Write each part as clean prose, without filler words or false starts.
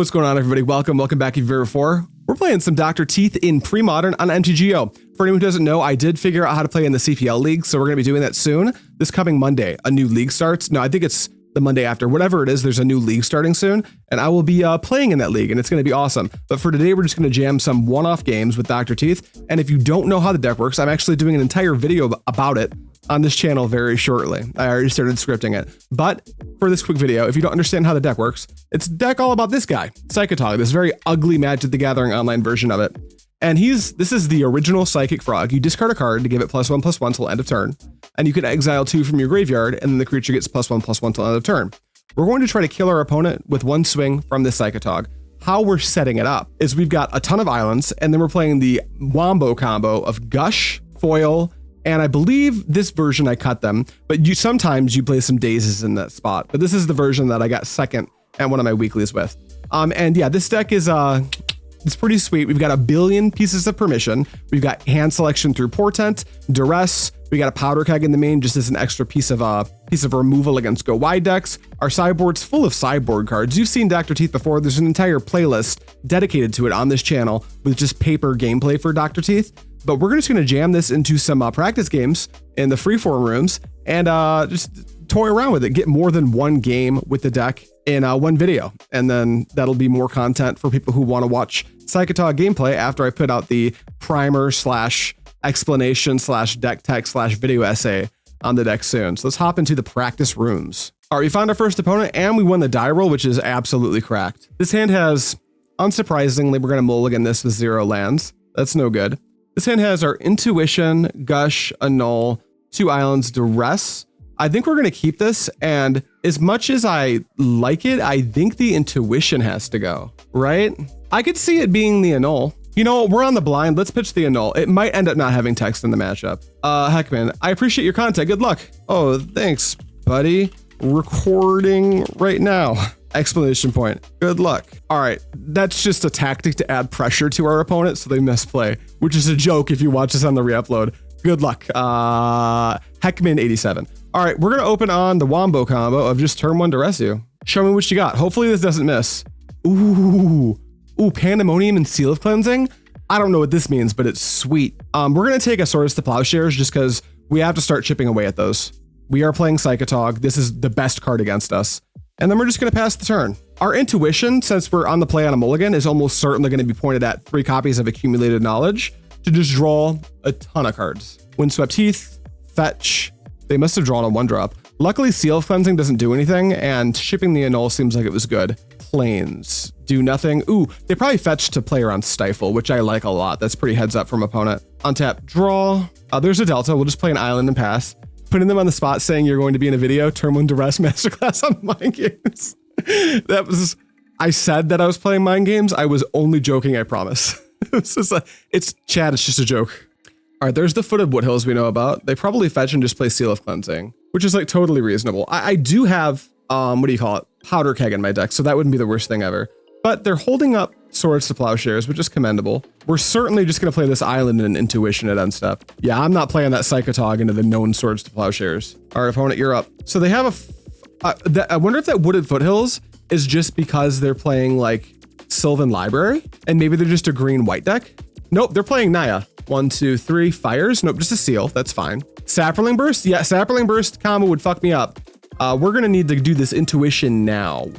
What's going on, everybody? Welcome back. If you've here before, we're playing some Dr.Teeth in Premodern on MTGO. For anyone who doesn't know, I did figure out how to play in the CPL league, so we're going to be doing that soon. This coming Monday, a new league starts. No, I think it's the Monday after. Whatever it is, there's a new league starting soon, and I will be playing in that league, and it's going to be awesome. But for today, we're just going to jam some one-off games with Dr.Teeth, and if you don't know how the deck works, I'm actually doing an entire video about it on this channel very shortly. I already started scripting it. But for this quick video, if you don't understand how the deck works, it's a deck all about this guy, Psychatog, this very ugly Magic the Gathering online version of it. And this is the original Psychic Frog. You discard a card to give it +1/+1 till end of turn, and you can exile 2 from your graveyard, and then the creature gets +1/+1 till end of turn. We're going to try to kill our opponent with one swing from this Psychatog. How we're setting it up is we've got a ton of islands, and then we're playing the Wombo combo of Gush, Foil, and I believe this version I cut them, but sometimes you play some daisies in that spot. But this is the version that I got second at one of my weeklies with. And yeah, this deck is it's pretty sweet. We've got a billion pieces of permission. We've got hand selection through Portent, Duress. We got a Powder Keg in the main just as an extra piece of removal against go wide decks. Our sideboard's full of sideboard cards. You've seen Dr.Teeth before. There's an entire playlist dedicated to it on this channel with just paper gameplay for Dr.Teeth. But we're just going to jam this into some practice games in the freeform rooms and just toy around with it. Get more than one game with the deck in one video. And then that'll be more content for people who want to watch Psychatog gameplay after I put out the primer / explanation / deck tech / video essay on the deck soon. So let's hop into the practice rooms. All right, we found our first opponent and we won the die roll, which is absolutely cracked. This hand has, unsurprisingly, we're going to mulligan this with 0 lands. That's no good. This hand has our Intuition, Gush, Annul, 2 islands, Duress. I think we're going to keep this, and as much as I like it, I think the Intuition has to go, right? I could see it being the Annul. You know, we're on the blind. Let's pitch the Annul. It might end up not having text in the matchup. Heckman, I appreciate your content. Good luck. Oh, thanks, buddy. Recording right now. Exclamation point. Good luck. All right, that's just a tactic to add pressure to our opponent so they misplay, which is a joke if you watch this on the re-upload. Good luck. Heckman 87. All right, we're gonna open on the Wombo combo of just turn 1 Duress you. Show me what you got. Hopefully this doesn't miss. Ooh, Pandemonium and Seal of Cleansing. I don't know what this means, but it's sweet. We're gonna take a Swords to Plowshares just because we have to start chipping away at those. We are playing Psychatog. This is the best card against us. And then we're just going to pass the turn. Our Intuition, since we're on the play on a mulligan, is almost certainly going to be pointed at 3 copies of Accumulated Knowledge to just draw a ton of cards. Windswept Heath, Fetch. They must have drawn a 1-drop. Luckily, Seal of Cleansing doesn't do anything, and shipping the Annul seems like it was good. Plains do nothing. Ooh, they probably fetched to play around Stifle, which I like a lot. That's pretty heads up from opponent. Untap, draw. There's a Delta. We'll just play an island and pass. Putting them on the spot saying you're going to be in a video, turn 1 Duress masterclass on Mind Games. That was, I said that I was playing Mind Games. I was only joking, I promise. It's Chad, it's just a joke. All right, there's the Footed Woothills we know about. They probably fetch and just play Seal of Cleansing, which is like totally reasonable. I do have, what do you call it? Powder Keg in my deck, so that wouldn't be the worst thing ever. But they're holding up Swords to Plowshares, which is commendable. We're certainly just going to play this island and Intuition at end step. Yeah, I'm not playing that Psychatog into the known Swords to Plowshares. All right, opponent, you're up. So they have I wonder if that Wooded Foothills is just because they're playing like Sylvan Library, and maybe they're just a green-white deck. Nope, they're playing Naya. 1, 2, 3, fires. Nope, just a seal. That's fine. Sapperling Burst? Yeah, Sapperling Burst combo would fuck me up. We're going to need to do this Intuition now.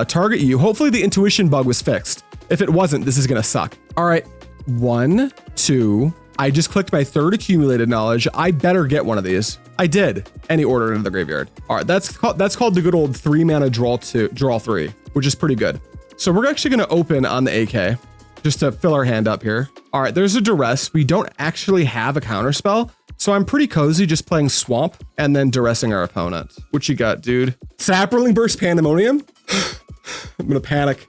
Target you. Hopefully the Intuition bug was fixed. If it wasn't, this is going to suck. All right. 1, 2. I just clicked my 3rd Accumulated Knowledge. I better get one of these. I did. Any order into the graveyard. All right. That's called the good old 3-mana draw 3, which is pretty good. So we're actually going to open on the AK just to fill our hand up here. All right. There's a Duress. We don't actually have a counterspell. So I'm pretty cozy just playing Swamp and then Duressing our opponent. What you got, dude? Sapperling Burst Pandemonium? I'm going to panic.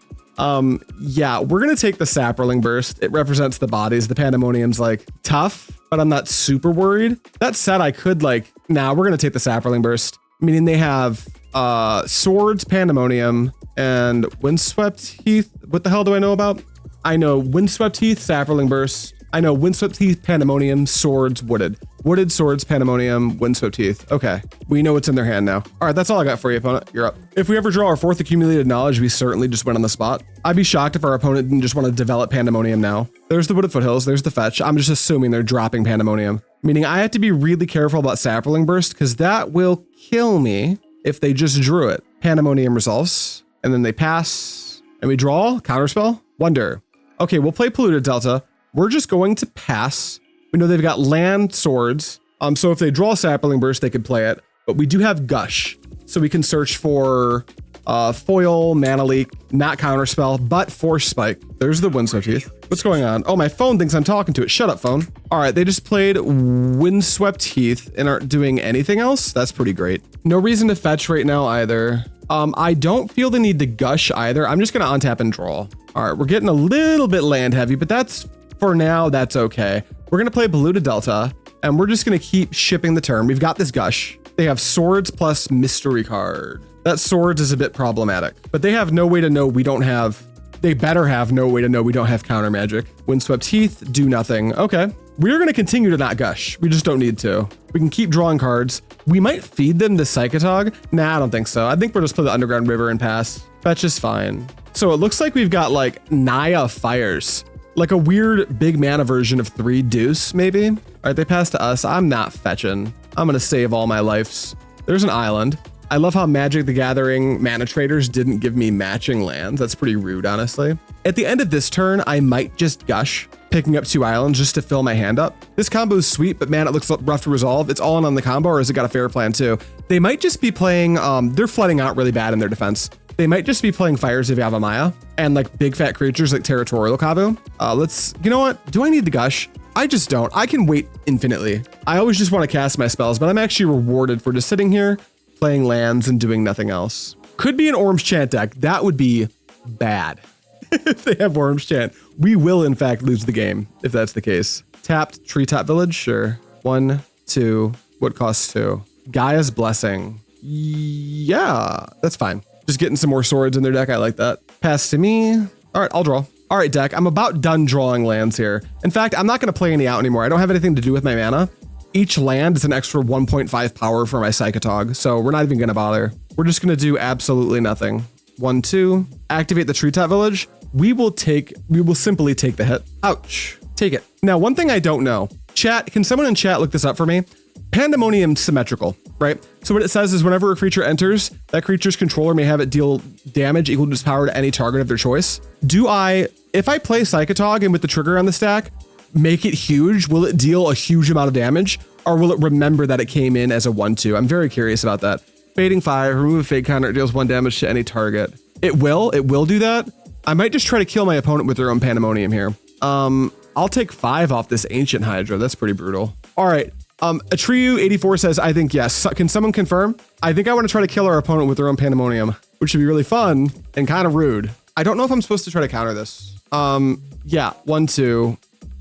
Yeah, we're going to take the Sapperling Burst. It represents the bodies. The Pandemonium's like tough, but I'm not super worried. That said, I could we're going to take the Sapperling Burst, meaning they have Swords, Pandemonium, and Windswept Heath. What the hell do I know about? I know Windswept Heath, Sapperling Burst, I know, Windswept Teeth, Pandemonium, Swords, Wooded. Wooded, Swords, Pandemonium, Windswept Teeth. Okay, we know what's in their hand now. All right, that's all I got for you, opponent. You're up. If we ever draw our 4th accumulated knowledge, we certainly just win on the spot. I'd be shocked if our opponent didn't just want to develop Pandemonium now. There's the Wooded Foothills, there's the fetch. I'm just assuming they're dropping Pandemonium, meaning I have to be really careful about Sapling Burst because that will kill me if they just drew it. Pandemonium resolves, and then they pass, and we draw, Counterspell, Wonder. Okay, we'll play Polluted Delta. We're just going to pass. We know they've got land swords. So if they draw Sapling Burst, they could play it. But we do have Gush. So we can search for foil, mana leak, not Counterspell, but Force Spike. There's the Windswept Teeth. What's going on? Oh, my phone thinks I'm talking to it. Shut up, phone. All right, they just played Windswept Teeth and aren't doing anything else. That's pretty great. No reason to fetch right now either. I don't feel the need to Gush either. I'm just gonna untap and draw. All right, we're getting a little bit land heavy, but that's, for now, that's okay. We're gonna play Polluted Delta, and we're just gonna keep shipping the turn. We've got this Gush. They have Swords plus Mystery card. That Swords is a bit problematic, but they have no way to know we don't have, they better have no way to know we don't have counter magic. Windswept Teeth, do nothing. Okay. We're gonna continue to not Gush. We just don't need to. We can keep drawing cards. We might feed them the Psychatog. Nah, I don't think so. I think we'll just play the Underground River and pass. Fetch is fine. So it looks like we've got like Naya Fires. Like a weird big mana version of 3 Deuce, maybe? All right, they pass to us. I'm not fetching. I'm gonna save all my lives. There's an island. I love how Magic the Gathering mana traders didn't give me matching lands. That's pretty rude, honestly. At the end of this turn, I might just Gush, picking up 2 islands just to fill my hand up. This combo is sweet, but man, it looks rough to resolve. It's all in on the combo, or has it got a fair plan too? They might just be playing, they're flooding out really bad in their defense. They might just be playing Fires of Yavimaya and like big fat creatures like Territorial Kavu. You know what? Do I need the Gush? I just don't. I can wait infinitely. I always just want to cast my spells, but I'm actually rewarded for just sitting here, playing lands and doing nothing else. Could be an Orange Chant deck. That would be bad. If they have Orange Chant, we will in fact lose the game if that's the case. Tapped Treetop Village, sure. 1, 2, what costs 2? Gaia's Blessing. Yeah, that's fine. Just getting some more swords in their deck. I like that. Pass to me. All right, I'll draw. All right, deck, I'm about done drawing lands here. In fact, I'm not gonna play any out anymore. I don't have anything to do with my mana. Each land is an extra 1.5 power for my Psychatog, so we're not even gonna bother. We're just gonna do absolutely nothing. 1, 2, activate the Treetop Village. We will simply take the hit. Ouch, take it. Now, one thing I don't know, chat, can someone in chat look this up for me? Pandemonium symmetrical, right? So what it says is whenever a creature enters, that creature's controller may have it deal damage equal to its power to any target of their choice. If I play Psychatog and with the trigger on the stack, make it huge, will it deal a huge amount of damage? Or will it remember that it came in as a 1/2? I'm very curious about that. Fading 5, remove a fade counter, it deals 1 damage to any target. It will do that. I might just try to kill my opponent with their own Pandemonium here. I'll take 5 off this Ancient Hydra. That's pretty brutal. All right. Atriu84 says, I think yes. Can someone confirm? I think I want to try to kill our opponent with their own Pandemonium, which would be really fun and kind of rude. I don't know if I'm supposed to try to counter this. Yeah, 1, 2,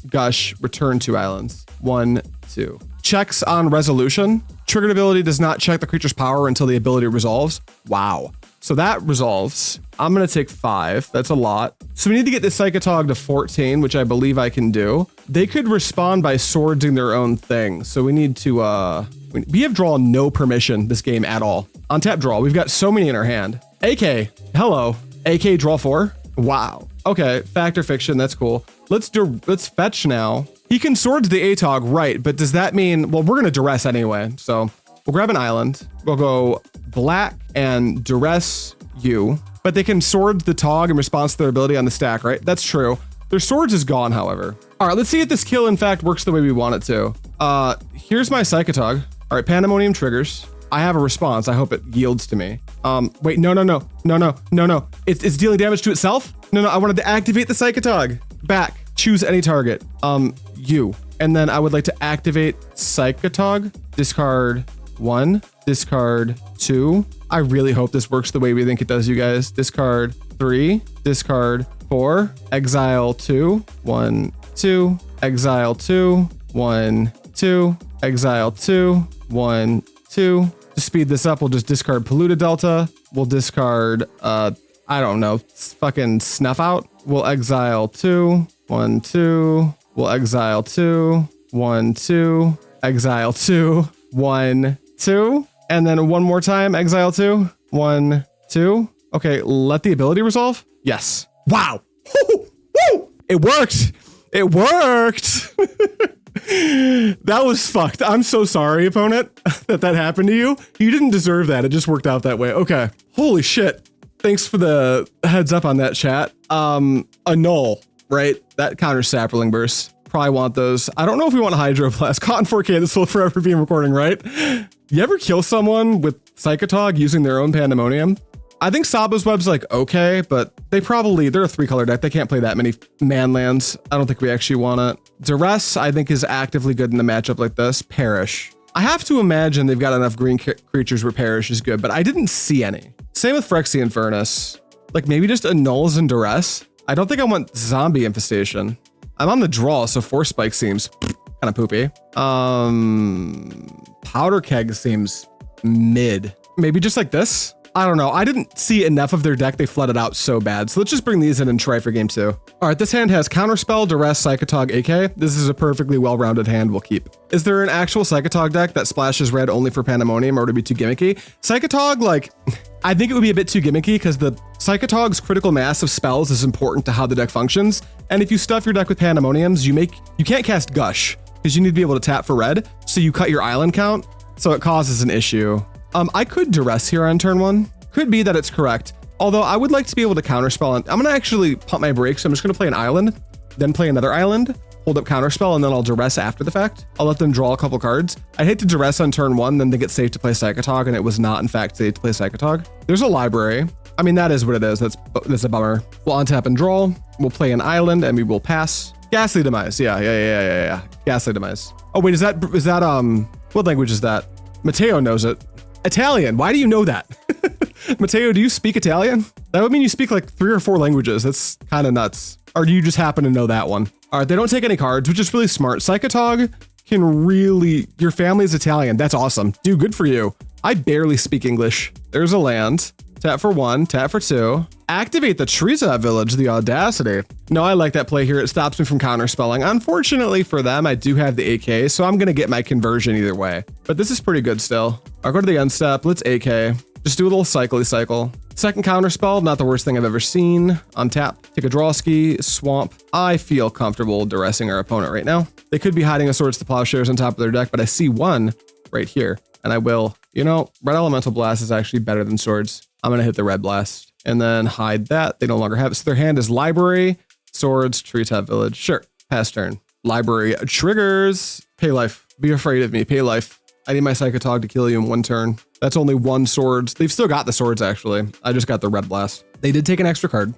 Gush, return 2 islands. 1, 2. Checks on resolution. Triggered ability does not check the creature's power until the ability resolves. Wow. So that resolves. I'm going to take 5. That's a lot. So we need to get this Psychatog to 14, which I believe I can do. They could respond by swording their own thing. So we need to, we have draw no permission this game at all. Untap draw. We've got so many in our hand. AK. Hello. AK draw 4. Wow. Okay. Factor Fiction. That's cool. Let's fetch now. He can swords the Atog, right? But does that mean, well, we're going to Duress anyway. So we'll grab an island. We'll go black and Duress you, but they can sword the Tog in response to their ability on the stack, right? That's true. Their swords is gone, however. All right, let's see if this kill in fact works the way we want it to. Here's my Psychatog. All right, Pandemonium triggers. I have a response. I hope it yields to me. Wait, no. It's dealing damage to itself? No, I wanted to activate the Psychatog. Back, choose any target. You. And then I would like to activate Psychatog. Discard 1, discard 2. I really hope this works the way we think it does, you guys. Discard 3, discard 4, exile 2, 1, 2, exile 2, 1, 2, exile 2, 1, 2. To speed this up, we'll just discard Polluted Delta. We'll discard, I don't know, fucking Snuff Out. We'll exile 2, 1, 2, We'll exile 2, 1, 2, exile 2, 1, 2, and then one more time, exile 2, 1, 2. Okay, let the ability resolve. Yes. Wow. Woo! It worked. It worked. That was fucked. I'm so sorry, opponent, that happened to you. You didn't deserve that. It just worked out that way. Okay. Holy shit. Thanks for the heads up on that, chat. Annul, right? That counters Sapperling Burst. Probably want those. I don't know if we want Hydroblast. Cotton 4K, this will forever be in recording, right? You ever kill someone with Psychatog using their own Pandemonium? I think Tsabo's Web's like okay, but they're a 3-color deck. They can't play that many man lands. I don't think we actually want it. Duress, I think, is actively good in a matchup like this. Perish. I have to imagine they've got enough green creatures where Perish is good, but I didn't see any. Same with Phyrexian Furnace. Like maybe just Annuls and Duress. I don't think I want Zombie Infestation. I'm on the draw, so Force Spike seems kind of poopy. Powder Keg seems mid. Maybe just like this? I don't know. I didn't see enough of their deck. They flooded out so bad. So let's just bring these in and try for game 2. All right, this hand has Counterspell, Duress, Psychatog, AK. This is a perfectly well-rounded hand we'll keep. Is there an actual Psychatog deck that splashes red only for Pandemonium, or would it be too gimmicky? Psychatog, like, I think it would be a bit too gimmicky because the Psychatog's critical mass of spells is important to how the deck functions. And if you stuff your deck with Pandemoniums, you can't cast Gush because you need to be able to tap for red. So you cut your island count. So it causes an issue. I could Duress here on turn 1. Could be that it's correct. Although I would like to be able to counterspell. And I'm going to actually pump my brakes. I'm just going to play an island, then play another island, hold up counterspell, and then I'll Duress after the fact. I'll let them draw a couple cards. I'd hate to Duress on turn 1, then they get safe to play Psychatog, and it was not in fact safe to play Psychatog. There's a library. I mean, that is what it is. That's a bummer. We'll untap and draw. We'll play an island and we will pass. Ghastly Demise. Yeah. Ghastly Demise. Oh wait, is that what language is that? Matteo knows it. Italian. Why do you know that? Matteo, do you speak Italian? That would mean you speak like 3 or 4 languages. That's kind of nuts. Or do you just happen to know that one? All right, they don't take any cards, which is really smart. Psychatog can really, your family's Italian. That's awesome. Dude, good for you. I barely speak English. There's a land. Tap for 1, tap for 2. Activate the Treetop Village, the audacity. No, I like that play here. It stops me from counterspelling. Unfortunately for them, I do have the AK, so I'm gonna get my conversion either way. But this is pretty good still. I'll go to the end step, let's AK. Just do a little cycle. Second counterspell, not the worst thing I've ever seen. Untap, take a draw ski, swamp. I feel comfortable Duressing our opponent right now. They could be hiding a Swords to Plowshares on top of their deck, but I see one right here, and I will. You know, Red Elemental Blast is actually better than Swords. I'm gonna hit the Red Blast and then hide that. They no longer have it. So their hand is Library, Swords, Treetop Village. Sure, pass turn. Library triggers. Pay life. Be afraid of me. Pay life. I need my Psychatog to kill you in 1 turn. That's only 1 Swords. They've still got the Swords, actually. I just got the Red Blast. They did take an extra card.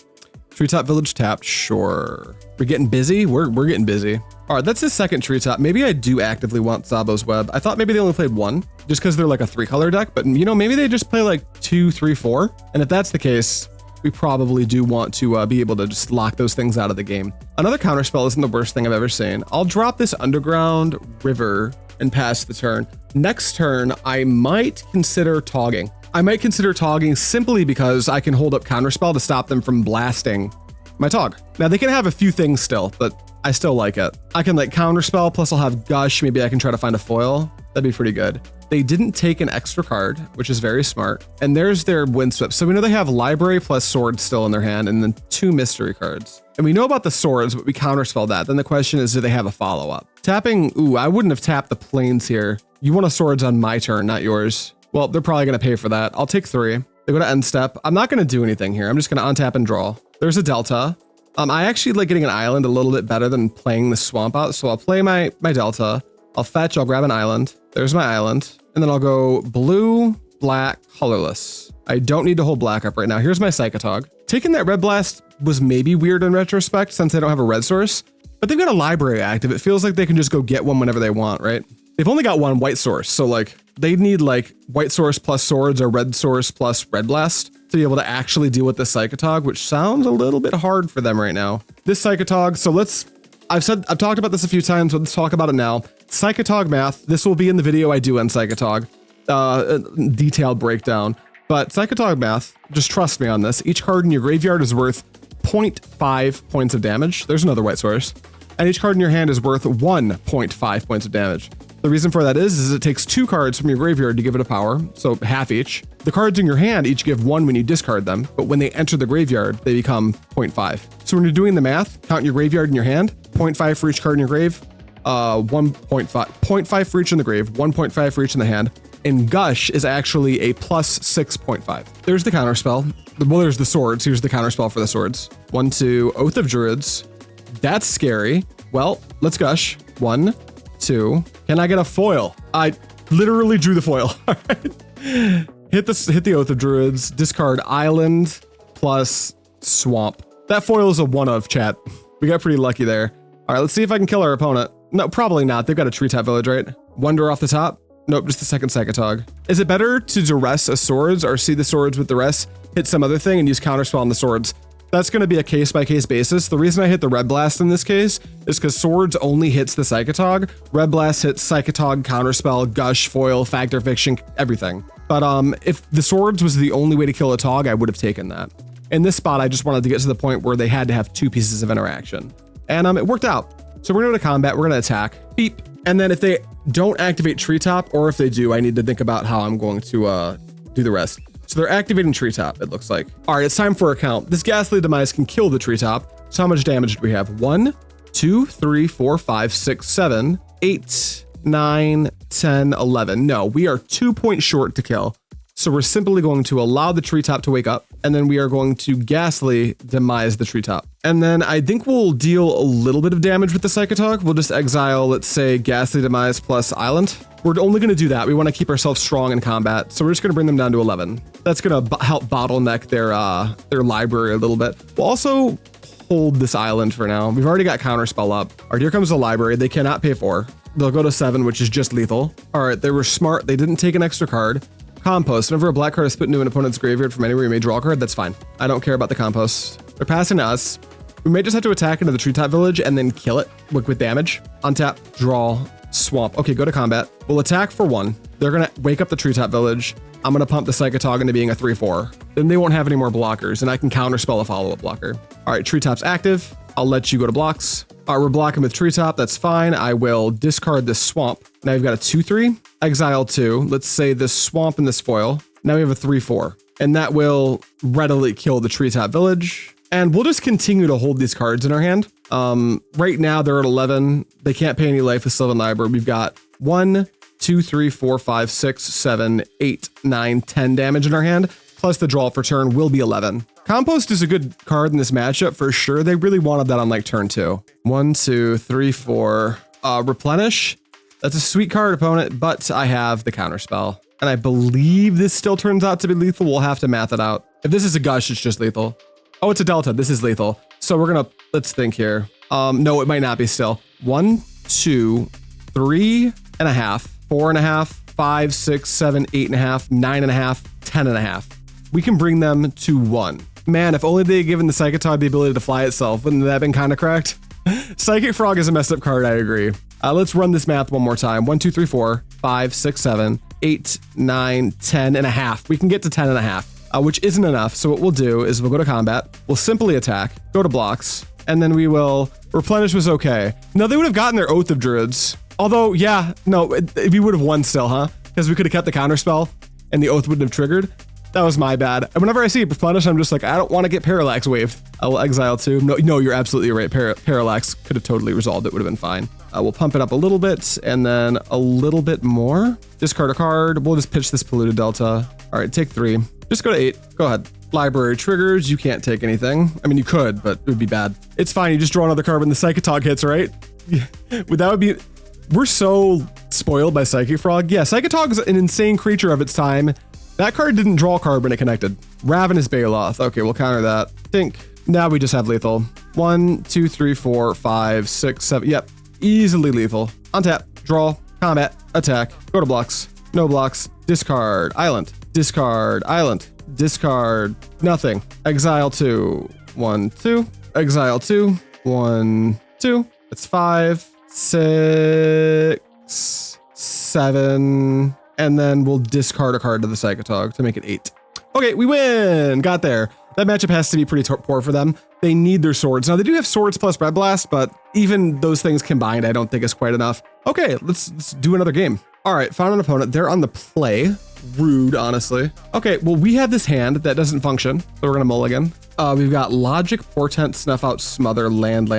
Treetop Village tapped. Sure. We're getting busy. We're getting busy. All right, that's his second Treetop. Maybe I do actively want Tsabo's Web. I thought maybe they only played 1 just because they're like a 3-color deck, but you know, maybe they just play like 2, 3, 4. And if that's the case, we probably do want to be able to just lock those things out of the game. Another counterspell isn't the worst thing I've ever seen. I'll drop this Underground River and pass the turn. Next turn, I might consider Togging. I might consider Togging simply because I can hold up Counterspell to stop them from blasting my Tog. Now they can have a few things still, but I still like it. I can like Counterspell, plus I'll have Gush. Maybe I can try to find a foil. That'd be pretty good. They didn't take an extra card, which is very smart. And there's their Windswept. So we know they have Library plus Swords still in their hand, and then 2 mystery cards. And we know about the Swords, but we counterspell that. Then the question is, do they have a follow-up? Tapping, ooh, I wouldn't have tapped the Plains here. You want a Swords on my turn, not yours. Well, they're probably gonna pay for that. I'll take 3. They go to end step. I'm not gonna do anything here. I'm just gonna untap and draw. There's a Delta. I actually like getting an island a little bit better than playing the swamp out. So I'll play my Delta. I'll fetch, I'll grab an island. There's my island. And then I'll go blue, black, colorless. I don't need to hold black up right now. Here's my Psychatog. Taking that Red Blast was maybe weird in retrospect since they don't have a red source, but they've got a library active. It feels like they can just go get one whenever they want, right? They've only got 1 white source. So like they need like white source plus Swords or red source plus Red Blast to be able to actually deal with this Psychatog, which sounds a little bit hard for them right now. This Psychatog, so I've talked about this a few times, but let's talk about it now. Psychatog math, this will be in the video I do on Psychatog, detailed breakdown. But Psychatog math, just trust me on this. Each card in your graveyard is worth 0.5 points of damage. There's another white source. and each card in your hand is worth 1.5 points of damage. The reason for that is it takes 2 cards from your graveyard to give it a power, so half each. The cards in your hand each give 1 when you discard them, but when they enter the graveyard, they become 0.5. So when you're doing the math, count your graveyard in your hand, 0.5 for each card in your grave, 0.5 for each in the grave, 1.5 for each in the hand, and Gush is actually a plus 6.5. There's the counterspell. Well, there's the swords. Here's the counterspell for the swords. 1, 2, Oath of Druids. That's scary. Well, let's Gush. 1, 2. Can I get a foil? I literally drew the foil. All right. Hit the Oath of Druids. Discard Island plus Swamp. That foil is a 1 of, chat. We got pretty lucky there. All right, let's see if I can kill our opponent. No, probably not. They've got a treetop village, right? Wonder off the top. Nope, just the second Psychatog. Is it better to duress a swords or see the swords with duress, hit some other thing and use counterspell on the swords? That's going to be a case-by-case basis. The reason I hit the Red Blast in this case is because swords only hits the Psychatog. Red Blast hits Psychatog, counterspell, Gush, foil, factor fiction, everything. But if the swords was the only way to kill a Tog, I would have taken that. In this spot, I just wanted to get to the point where they had to have 2 pieces of interaction. And it worked out. So we're going to go to combat, we're going to attack, beep. And then if they don't activate Treetop, or if they do, I need to think about how I'm going to do the rest. So they're activating Treetop, it looks like. All right, it's time for a count. This Ghastly Demise can kill the Treetop. So how much damage do we have? 1, 2, 3, 4, 5, 6, 7, 8, 9, 10, 11. No, we are 2 points short to kill. So we're simply going to allow the Treetop to wake up, and then we are going to Ghastly Demise the Treetop. And then I think we'll deal a little bit of damage with the Psychatog. We'll just exile, let's say, Ghastly Demise plus Island. We're only going to do that. We want to keep ourselves strong in combat, so we're just going to bring them down to 11. That's going to help bottleneck their library a little bit. We'll also hold this island for now. We've already got Counterspell up. All right, here comes the library. They cannot pay 4. They'll go to 7, which is just lethal. All right, they were smart. They didn't take an extra card. Compost. Whenever a black card is put into an opponent's graveyard from anywhere, you may draw a card. That's fine. I don't care about the compost. They're passing to us. We may just have to attack into the treetop village and then kill it with damage. Untap, draw, swamp. Okay, go to combat. We'll attack for 1. They're going to wake up the treetop village. I'm going to pump the Psychatog into being a 3/4. Then they won't have any more blockers, and I can counterspell a follow-up blocker. All right, treetop's active. I'll let you go to blocks. All right, we're blocking with treetop. That's fine. I will discard this swamp. Now you've got a 2/3. Exile 2. Let's say this swamp and this foil. Now we have a 3/4. And that will readily kill the treetop village. And we'll just continue to hold these cards in our hand. Right now they're at 11. They can't pay any life with Sylvan Library. We've got 1, 2, 3, 4, 5, 6, 7, 8, 9, 10 damage in our hand. Plus the draw for turn will be 11. Compost is a good card in this matchup for sure. They really wanted that on like turn 2. 1, 2, 3, 4. Replenish. That's a sweet card, opponent, but I have the counterspell. And I believe this still turns out to be lethal. We'll have to math it out. If this is a Gush, it's just lethal. Oh, it's a Delta. This is lethal. So we're going to, let's think here. No, it might not be still. 1, 2, 3.5, 4.5, 5, 6, 7, 8.5, 9.5, 10.5. We can bring them to 1. Man, if only they had given the Psychatog the ability to fly itself, wouldn't that have been kind of cracked? Psychic Frog is a messed up card, I agree. Let's run this math one more time. 1, 2, 3, 4, 5, 6, 7, 8, 9, 10.5. We can get to 10.5, which isn't enough. So what we'll do is we'll go to combat. We'll simply attack, go to blocks, and then we will replenish was okay. Now they would have gotten their Oath of Druids. Although, yeah, no, we would have won still, huh? Because we could have kept the counterspell and the Oath wouldn't have triggered. That was my bad. And whenever I see replenish, I'm just like, I don't want to get Parallax waved. I will exile 2. No, you're absolutely right. Parallax could have totally resolved it. Would have been fine. We'll pump it up a little bit and then a little bit more. Discard a card. We'll just pitch this Polluted Delta. All right, take 3. Just go to 8. Go ahead. Library triggers. You can't take anything. I mean, you could, but it would be bad. It's fine. You just draw another card when the Psychatog hits, right? That would be... We're so spoiled by Psychic Frog. Yeah, Psychatog is an insane creature of its time. That card didn't draw a card when it connected. Ravenous Baloth. Okay, we'll counter that. Think. Now we just have lethal. 1, 2, 3, 4, 5, 6, 7. Yep. Easily lethal. Untap. Draw. Combat. Attack. Go to blocks. No blocks. Discard. Island. Discard. Island. Discard. Nothing. Exile 2. 1, 2. Exile 2. 1, 2. That's 5, 6, 7. And then we'll discard a card to the Psychatog to make it 8. Okay, we win. Got there. That matchup has to be pretty poor for them. They need their swords. Now, they do have swords plus Red Blast, but even those things combined, I don't think is quite enough. Okay, let's do another game. All right, found an opponent. They're on the play. Rude, honestly. Okay, well, we have this hand that doesn't function, so we're gonna mulligan. We've got Logic, Portent, Snuff Out, Smother, land.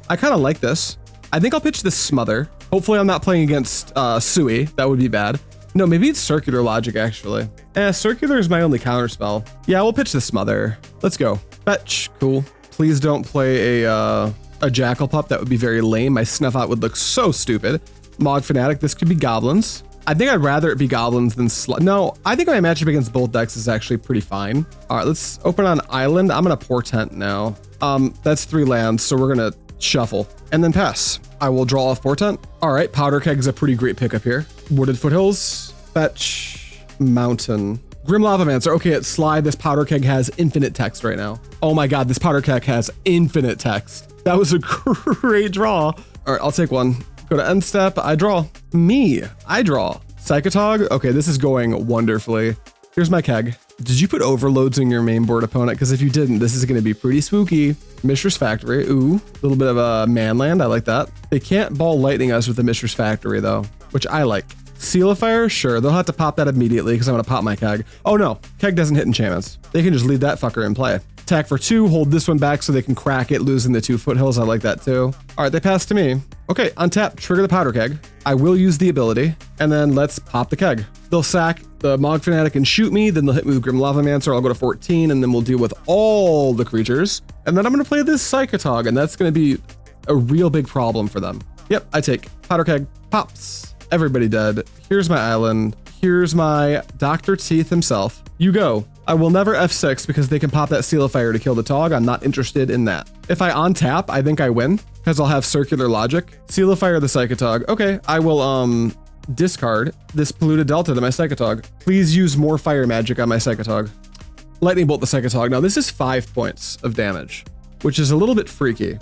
I kind of like this. I think I'll pitch this Smother. Hopefully I'm not playing against Sui. That would be bad. No, maybe it's Circular Logic, actually. Circular is my only counterspell. Yeah, we'll pitch the Smother. Let's go. Fetch, cool. Please don't play a Jackal Pup. That would be very lame. My Snuff Out would look so stupid. Mog Fanatic, this could be Goblins. I think I'd rather it be Goblins than No, I think my matchup against both decks is actually pretty fine. All right, let's open on Island. I'm gonna Portent now. That's 3 lands, so we're gonna shuffle and then pass. I will draw off Portent. All right, Powder Keg is a pretty great pickup here. Wooded Foothills, fetch, Mountain. Grim Lavamancer. Okay, at Slide, this Powder Keg has infinite text right now. Oh my God, this Powder Keg has infinite text. That was a great draw. All right, I'll take one. Go to end step, I draw. I draw. Psychatog, okay, this is going wonderfully. Here's my keg. Did you put overloads in your main board, opponent? Because if you didn't, this is gonna be pretty spooky. Mishra's Factory, ooh, a little bit of a manland, I like that. They can't ball lightning us with the Mishra's Factory though, which I like. Seal of Fire, sure, they'll have to pop that immediately because I'm gonna pop my keg. Oh no, keg doesn't hit enchantments. They can just leave that fucker in play. Attack for 2, hold this one back so they can crack it, losing the 2 foothills. I like that too. All right, they pass to me. Okay, untap, trigger the Powder Keg. I will use the ability, and then let's pop the keg. They'll sack the Mog Fanatic and shoot me, then they'll hit me with Grim Lavamancer. I'll go to 14, and then we'll deal with all the creatures. And then I'm gonna play this Psychatog, and that's gonna be a real big problem for them. Yep, I take Powder Keg, pops. Everybody dead. Here's my island. Here's my Dr.Teeth himself. You go. I will never F6 because they can pop that Seal of Fire to kill the Tog. I'm not interested in that. If I untap, I think I win because I'll have Circular Logic. Seal of Fire the Psychatog. Okay, I will discard this Polluted Delta to my Psychatog. Please use more fire magic on my Psychatog. Lightning Bolt the Psychatog. Now this is 5 points of damage, which is a little bit freaky.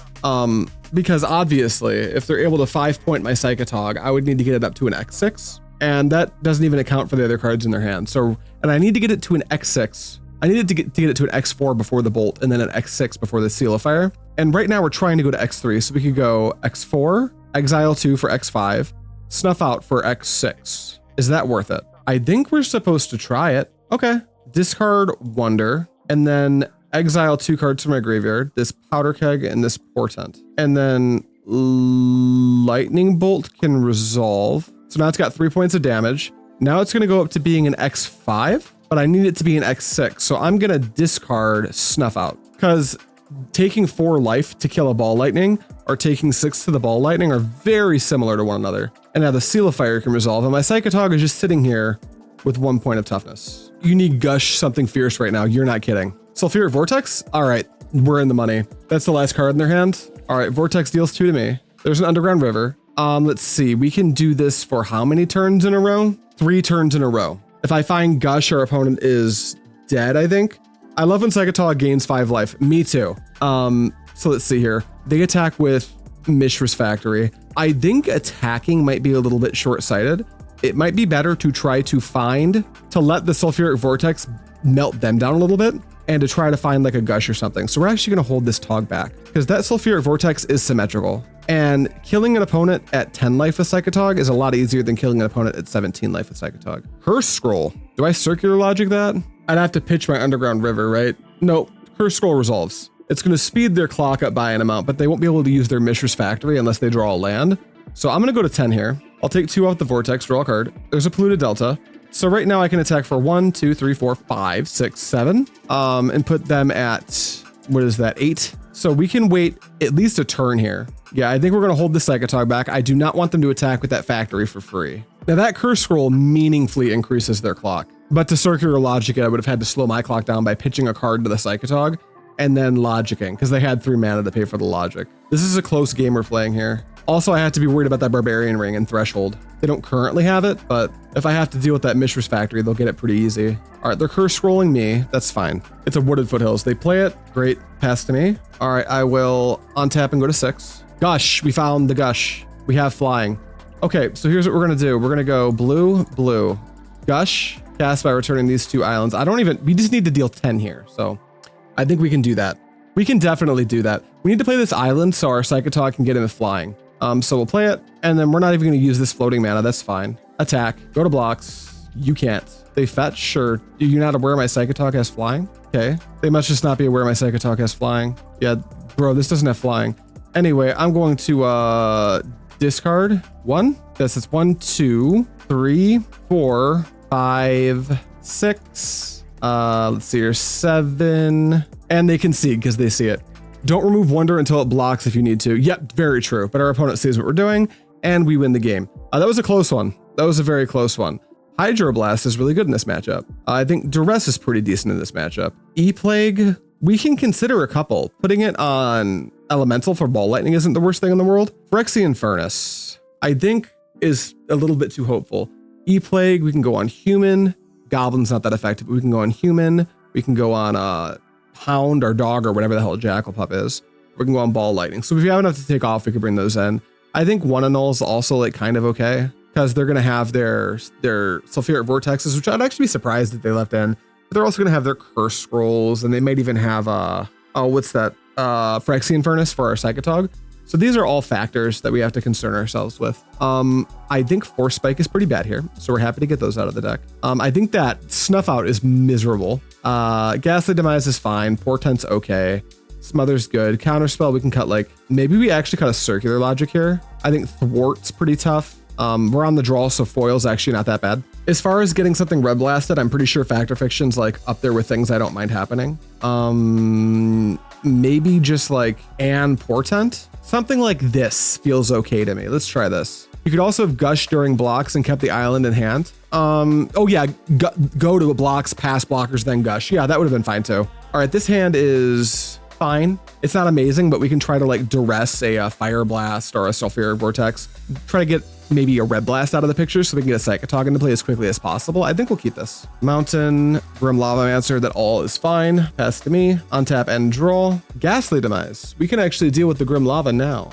Because obviously, if they're able to 5-point my Psychatog, I would need to get it up to an X6. And that doesn't even account for the other cards in their hand. So, and I need to get it to an X6. I needed to get it to an X4 before the bolt and then an X6 before the Seal of Fire. And right now we're trying to go to X3. So we could go X4, Exile 2 for X5, Snuff Out for X6. Is that worth it? I think we're supposed to try it. Okay. Discard Wonder and then exile 2 cards from my graveyard, this Powder Keg and this Portent. And then Lightning Bolt can resolve. So now it's got 3 points of damage. Now it's gonna go up to being an X5, but I need it to be an X6. So I'm gonna discard Snuff Out because taking 4 life to kill a ball lightning or taking 6 to the ball lightning are very similar to one another. And now the Seal of Fire can resolve and my Psychatog is just sitting here with 1 point of toughness. You need Gush something fierce right now. You're not kidding. Sulfuric Vortex? All right, we're in the money. That's the last card in their hand. All right, Vortex deals 2 to me. There's an Underground River. Let's see, we can do this for how many turns in a row? 3 turns in a row. If I find Gush, our opponent is dead, I think. I love when Psychatog gains 5 life. Me too. So let's see here. They attack with Mishra's Factory. I think attacking might be a little bit short-sighted. It might be better to try to let the Sulfuric Vortex melt them down a little bit and to try to find like a Gush or something. So we're actually gonna hold this Tog back because that Sulfuric Vortex is symmetrical. And killing an opponent at 10 life with Psychatog is a lot easier than killing an opponent at 17 life with Psychatog. Curse Scroll. Do I Circular Logic that? I'd have to pitch my Underground River, right? No, Curse Scroll resolves. It's going to speed their clock up by an amount, but they won't be able to use their Mishra's Factory unless they draw a land. So I'm going to go to 10 here. I'll take 2 off the Vortex, draw a card. There's a Polluted Delta. So right now I can attack for 1, 2, 3, 4, 5, 6, 7, and put them at, what is that, 8? So we can wait at least a turn here. Yeah, I think we're going to hold the Psychatog back. I do not want them to attack with that factory for free. Now that Curse Scroll meaningfully increases their clock, but to Circular Logic it, I would have had to slow my clock down by pitching a card to the Psychatog and then logicking because they had 3 mana to pay for the logic. This is a close game we're playing here. Also, I have to be worried about that Barbarian Ring and Threshold. They don't currently have it, but if I have to deal with that Mishra's Factory, they'll get it pretty easy. All right, they're Curse Scrolling me. That's fine. It's a Wooded Foothills. They play it. Great. Pass to me. All right, I will untap and go to 6. Gush. We found the Gush. We have flying. Okay, so here's what we're going to do. We're going to go blue, blue. Gush. Cast by returning these 2 islands. We just need to deal 10 here. So I think we can do that. We can definitely do that. We need to play this island so our Psychatog can get him flying. So we'll play it, and then we're not even going to use this floating mana. That's fine. Attack. Go to blocks. You can't. They fetch? Sure. Are you not aware my Psychatog has flying? Okay. They must just not be aware my Psychatog has flying. Yeah, bro, this doesn't have flying. Anyway, I'm going to discard 1. This is 1, 2, 3, 4, 5, 6. Let's see here, 7. And they concede because they see it. Don't remove Wonder until it blocks if you need to. Yep, very true. But our opponent sees what we're doing, and we win the game. That was a close one. That was a very close one. Hydroblast is really good in this matchup. I think Duress is pretty decent in this matchup. E-Plague, we can consider a couple. Putting it on Elemental for Ball Lightning isn't the worst thing in the world. Phyrexian Furnace, I think, is a little bit too hopeful. E-Plague, we can go on Human. Goblin's not that effective, but we can go on Human. We can go on Hound or Dog or whatever the hell a Jackal Pup is. We can go on Ball Lightning. So if you have enough to take off, we could bring those in. I think one Annul is also like kind of okay because they're going to have their Sulfuric Vortexes, which I'd actually be surprised if they left in. But they're also going to have their Curse Scrolls, and they might even have what's that? Phyrexian Furnace for our Psychatog. So these are all factors that we have to concern ourselves with. I think Force Spike is pretty bad here, so we're happy to get those out of the deck. I think that Snuff Out is miserable. Ghastly Demise is fine. Portent's okay. Smother's good. Counterspell, we can cut like, maybe we actually cut a Circular Logic here. I think Thwart's pretty tough. We're on the draw, so Foil's actually not that bad. As far as getting something red blasted, I'm pretty sure Factor Fiction's like up there with things I don't mind happening. Maybe just like Portent. Something like this feels okay to me. Let's try this. You could also have Gush during blocks and kept the island in hand. Oh yeah, go to blocks, pass blockers, then Gush. Yeah, that would have been fine too. All right, this hand is fine. It's not amazing, but we can try to like Duress a Fire Blast or a Sulfuric Vortex. Try to get maybe a Red Blast out of the picture so we can get a Psychatog into play as quickly as possible. I think we'll keep this. Mountain, Grim Lavamancer, that all is fine. Pass to me. Untap and draw. Ghastly Demise. We can actually deal with the Grim Lava now.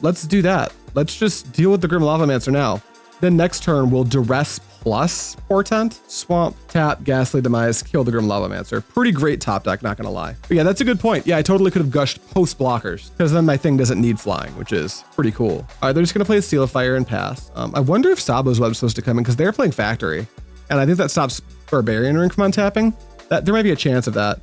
Let's do that. Let's just deal with the Grim Lavamancer now. Then next turn, we'll Duress plus Portent, Swamp, tap, Ghastly Demise, kill the Grim Lavamancer. Pretty great top deck, not gonna lie. But yeah, that's a good point. Yeah, I totally could have gushed post blockers because then my thing doesn't need flying, which is pretty cool. All right, they're just gonna play a Seal of Fire and pass. I wonder if Tsabo's Web's supposed to come in because they're playing Factory. And I think that stops Barbarian Ring from untapping. There might be a chance of that.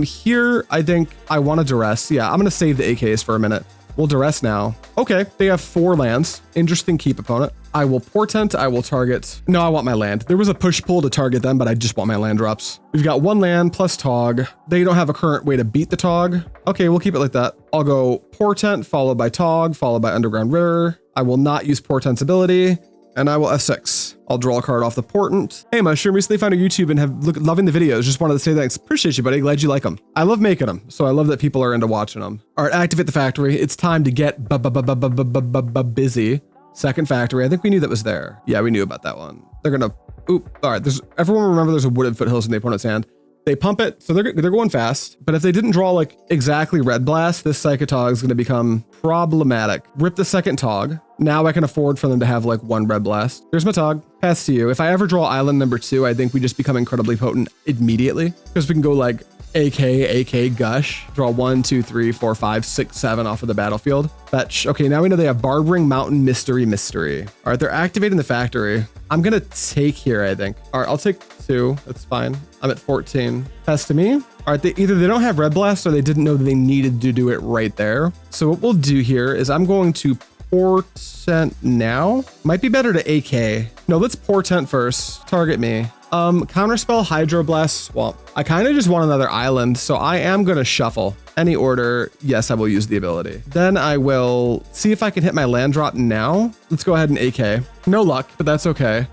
Here, I think I want to Duress. Yeah, I'm gonna save the AKs for a minute. We'll Duress now. Okay, they have 4 lands. Interesting keep, opponent. I will Portent, I will target. No, I want my land. There was a push-pull to target them, but I just want my land drops. We've got 1 land plus Tog. They don't have a current way to beat the Tog. Okay, we'll keep it like that. I'll go Portent, followed by Tog, followed by Underground River. I will not use Portent's ability, and I will F6. I'll draw a card off the Portent. Hey, Mushroom, recently found your YouTube and loving the videos. Just wanted to say thanks. Appreciate you, buddy. Glad you like them. I love making them, so I love that people are into watching them. All right, activate the factory. It's time to get busy. Second factory. I think we knew that was there. Yeah, we knew about that one. They're gonna, oop. All right, everyone remember there's a Wooded Foothills in the opponent's hand. They pump it, so they're going fast. But if they didn't draw like exactly Red Blast, this Psychatog is gonna become problematic. Rip the second Tog. Now I can afford for them to have like 1 Red Blast. Here's my Tog. Pass to you. If I ever draw island number 2, I think we just become incredibly potent immediately because we can go like AK, Gush, draw 1, 2, 3, 4, 5, 6, 7 off of the battlefield. Fetch. Okay, now we know they have Barbering Mountain Mystery. All right, they're activating the factory. I'm gonna take here, I think. All right, I'll take 2. That's fine. I'm at 14. Pass to me. All right, either they don't have Red Blast or they didn't know that they needed to do it right there. So what we'll do here is I'm going to Portent now. Might be better to AK. No, let's Portent first. Target me. Counterspell, Hydroblast, Swamp. I kind of just want another island, so I am going to shuffle. Any order, yes, I will use the ability. Then I will see if I can hit my land drop now. Let's go ahead and AK. No luck, but that's okay.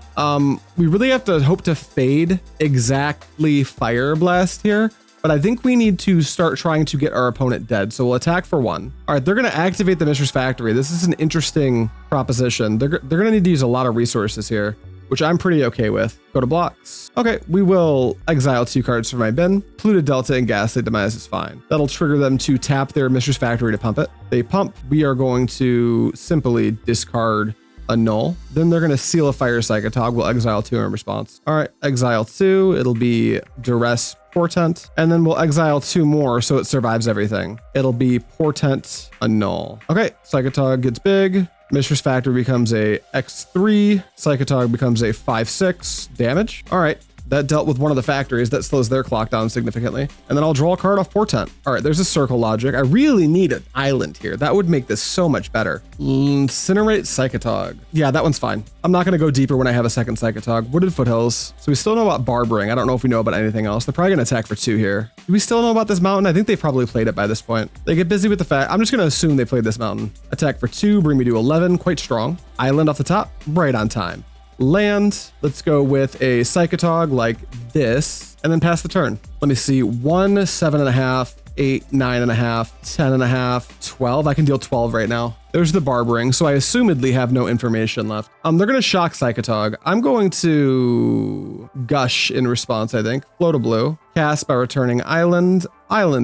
We really have to hope to fade exactly Fire Blast here, but I think we need to start trying to get our opponent dead. So we'll attack for 1. All right, they're going to activate the Mistress Factory. This is an interesting proposition. They're going to need to use a lot of resources here, which I'm pretty okay with. Go to blocks. Okay, we will exile 2 cards from my bin. Polluted Delta and Ghastly Demise is fine. That'll trigger them to tap their Mistress Factory to pump it. They pump. We are going to simply discard Annul. Then they're going to seal a fire Psychatog. We'll exile 2 in response. All right, exile 2. It'll be Duress, Portent, and then we'll exile 2 more so it survives everything. It'll be Portent, Annul. Okay, Psychatog gets big. Mistress Factory becomes a X3. Psychatog becomes a 5/6 damage. All right. That dealt with one of the factories. That slows their clock down significantly. And then I'll draw a card off Portent. All right, there's a circle logic. I really need an island here. That would make this so much better. Incinerate Psychatog. Yeah, that one's fine. I'm not going to go deeper when I have a second Psychatog. Wooded Foothills. So we still know about Barbering. I don't know if we know about anything else. They're probably going to attack for 2 here. Do we still know about this mountain? I think they probably played it by this point. They get busy with the fact. I'm just going to assume they played this mountain. Attack for 2, bring me to 11. Quite strong. Island off the top, right on time. Land, let's go with a Psychatog like this, and then pass the turn. Let me see, 1, 7.5, 8, 9.5, 10.5, 12. I can deal 12 right now. There's the Barbering, so I assumedly have no information left. They're going to shock Psychatog. I'm going to Gush in response, I think. Float a blue. Cast by returning island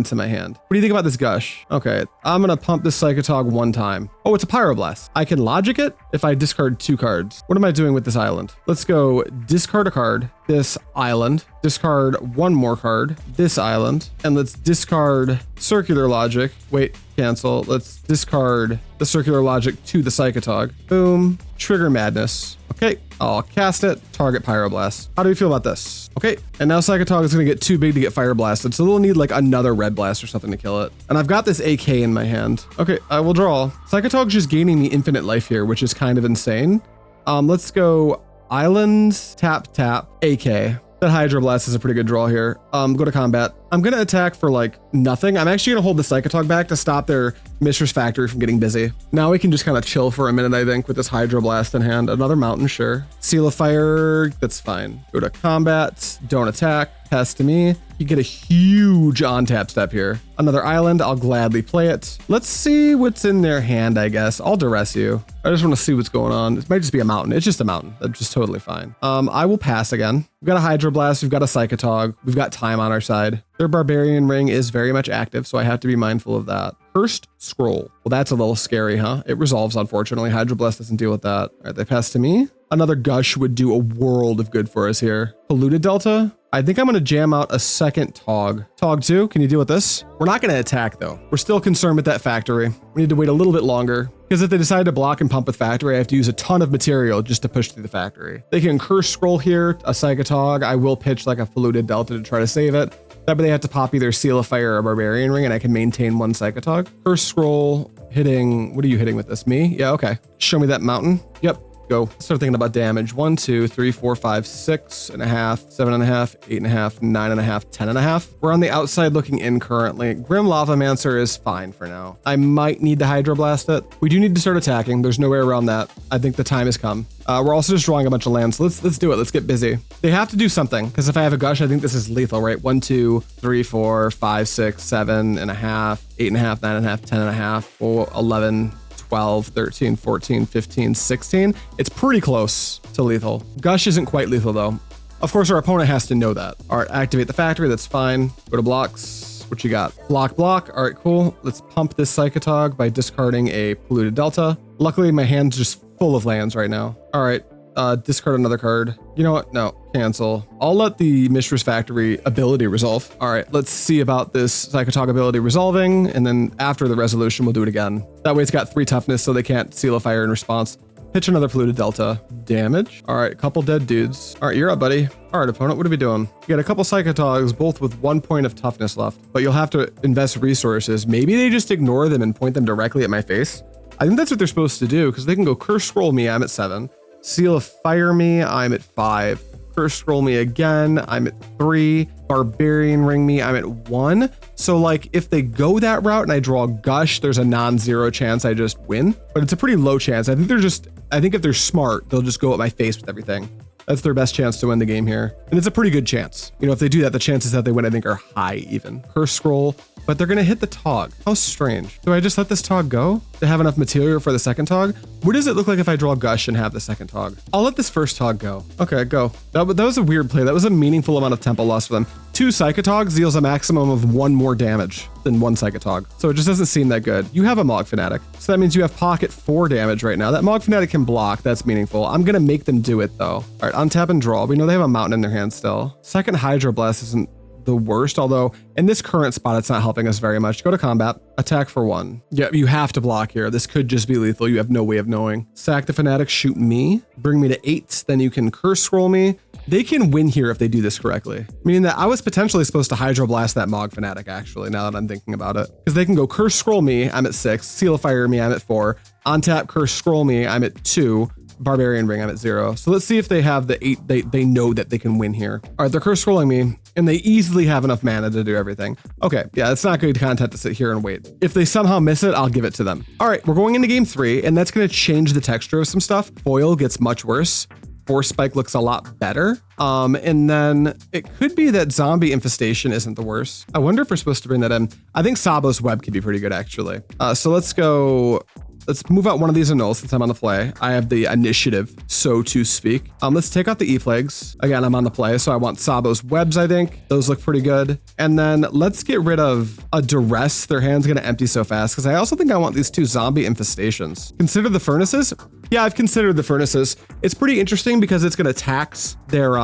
to my hand. What do you think about this Gush? Okay, I'm going to pump this Psychatog 1 time. Oh, it's a Pyroblast. I can logic it if I discard 2 cards. What am I doing with this island? Let's go discard a card, this island, discard 1 more card, this island, and let's discard Circular Logic. Wait, cancel. Let's discard the Circular Logic to the Psychatog. Boom. Trigger Madness. Okay, I'll cast it. Target Pyroblast. How do we feel about this? Okay, and now Psychatog is going to get too big to get Fire Blasted, so they'll need like another Red Blast or something to kill it. And I've got this AK in my hand. Okay, I will draw. Psychatog's just gaining me infinite life here, which is kind of insane. Let's go Island, tap, AK. That Hydroblast is a pretty good draw here. Go to combat. I'm going to attack for like nothing. I'm actually going to hold the Psychatog back to stop their Mistress Factory from getting busy. Now we can just kind of chill for a minute, I think, with this Hydroblast in hand. Another mountain, sure. Seal of Fire, that's fine. Go to combat, don't attack, pass to me. You get a huge on-tap step here. Another island, I'll gladly play it. Let's see what's in their hand, I guess. I'll Duress you. I just want to see what's going on. It might just be a mountain. It's just a mountain. That's just totally fine. I will pass again. We've got a Hydroblast, we've got a Psychatog, we've got time on our side. Their Barbarian Ring is very much active, so I have to be mindful of that. Cursed Scroll. Well, that's a little scary, huh? It resolves, unfortunately. Hydroblast doesn't deal with that. All right, they pass to me. Another Gush would do a world of good for us here. Polluted Delta. I think I'm going to jam out a second Tog. Tog 2, can you deal with this? We're not going to attack, though. We're still concerned with that factory. We need to wait a little bit longer, because if they decide to block and pump with factory, I have to use a ton of material just to push through the factory. They can Curse Scroll here, a Psychatog. I will pitch like a Polluted Delta to try to save it. That way they have to pop either Seal of Fire or Barbarian Ring, and I can maintain 1 Psychatog. Curse Scroll, hitting... What are you hitting with this? Me? Yeah, okay. Show me that mountain. Yep. Go. Start thinking about damage. 1, 2, 3, 4, 5, 6.5, 7.5, 8.5, 9.5, 10.5. We're on the outside looking in currently. Grim Lavamancer is fine for now. I might need to Hydroblast it. We do need to start attacking. There's no way around that. I think the time has come. We're also just drawing a bunch of lands. So let's do it. Let's get busy. They have to do something, because if I have a Gush, I think this is lethal, right? 1, 2, 3, 4, 5, 6, 7.5, 8.5, 9.5, 10.5, 11, 12, 13, 14, 15, 16. It's pretty close to lethal. Gush isn't quite lethal though. Of course, our opponent has to know that. All right, activate the factory. That's fine. Go to blocks. What you got? Block. All right, cool. Let's pump this Psychatog by discarding a Polluted Delta. Luckily, my hand's just full of lands right now. All right, discard another card. You know what? No, cancel. I'll let the Mistress Factory ability resolve. All right, let's see about this Psychatog ability resolving, and then after the resolution, we'll do it again. That way it's got 3 toughness, so they can't Seal of Fire in response. Pitch another Polluted Delta. Damage. All right, a couple dead dudes. All right, you're up, buddy. All right, opponent, what are we doing? You got a couple Psychatogs, both with 1 point of toughness left, but you'll have to invest resources. Maybe they just ignore them and point them directly at my face. I think that's what they're supposed to do, because they can go Curse Scroll me, I'm at 7. Seal of Fire me, I'm at 5. Curse Scroll me again, I'm at 3. Barbarian Ring me, I'm at 1. So like if they go that route and I draw Gush, there's a non-zero chance I just win, but it's a pretty low chance. I think if they're smart, they'll just go at my face with everything. That's their best chance to win the game here. And it's a pretty good chance. You know, if they do that, the chances that they win, I think, are high even. Curse Scroll, but they're going to hit the Tog. How strange. Do I just let this Tog go to have enough material for the second Tog? What does it look like if I draw Gush and have the second Tog? I'll let this first Tog go. Okay, go. That was a weird play. That was a meaningful amount of tempo loss for them. 2 Psychatogs deals a maximum of 1 more damage than 1 Psychatog. So it just doesn't seem that good. You have a Mog Fanatic. So that means you have pocket 4 damage right now. That Mog Fanatic can block. That's meaningful. I'm going to make them do it though. All right, untap and draw. We know they have a mountain in their hand still. Second Hydroblast isn't the worst, although in this current spot, it's not helping us very much. Go to combat, attack for 1. Yeah, you have to block here. This could just be lethal. You have no way of knowing. Sack the Fanatic, shoot me, bring me to 8. Then you can curse scroll me. They can win here if they do this correctly. Meaning that I was potentially supposed to Hydroblast that Mog Fanatic actually, now that I'm thinking about it. Because they can go curse scroll me, I'm at 6, seal of fire me, I'm at 4, untap curse scroll me, I'm at 2, Barbarian Ring, I'm at 0. So let's see if they have the 8, they know that they can win here. All right, they're curse scrolling me, and they easily have enough mana to do everything. Okay, yeah, it's not good content to sit here and wait. If they somehow miss it, I'll give it to them. All right, we're going into game 3, and that's gonna change the texture of some stuff. Foil gets much worse. Force Spike looks a lot better. And then it could be that Zombie Infestation isn't the worst. I wonder if we're supposed to bring that in. I think Tsabo's Web could be pretty good, actually. So let's move out one of these Annul since I'm on the play. I have the initiative, so to speak. Let's take out the E-Plagues. Again, I'm on the play, so I want Tsabo's Webs, I think. Those look pretty good. And then let's get rid of a Duress. Their hand's gonna empty so fast, because I also think I want these 2 Zombie Infestations. Consider the Furnaces? Yeah, I've considered the Furnaces. It's pretty interesting because it's gonna tax their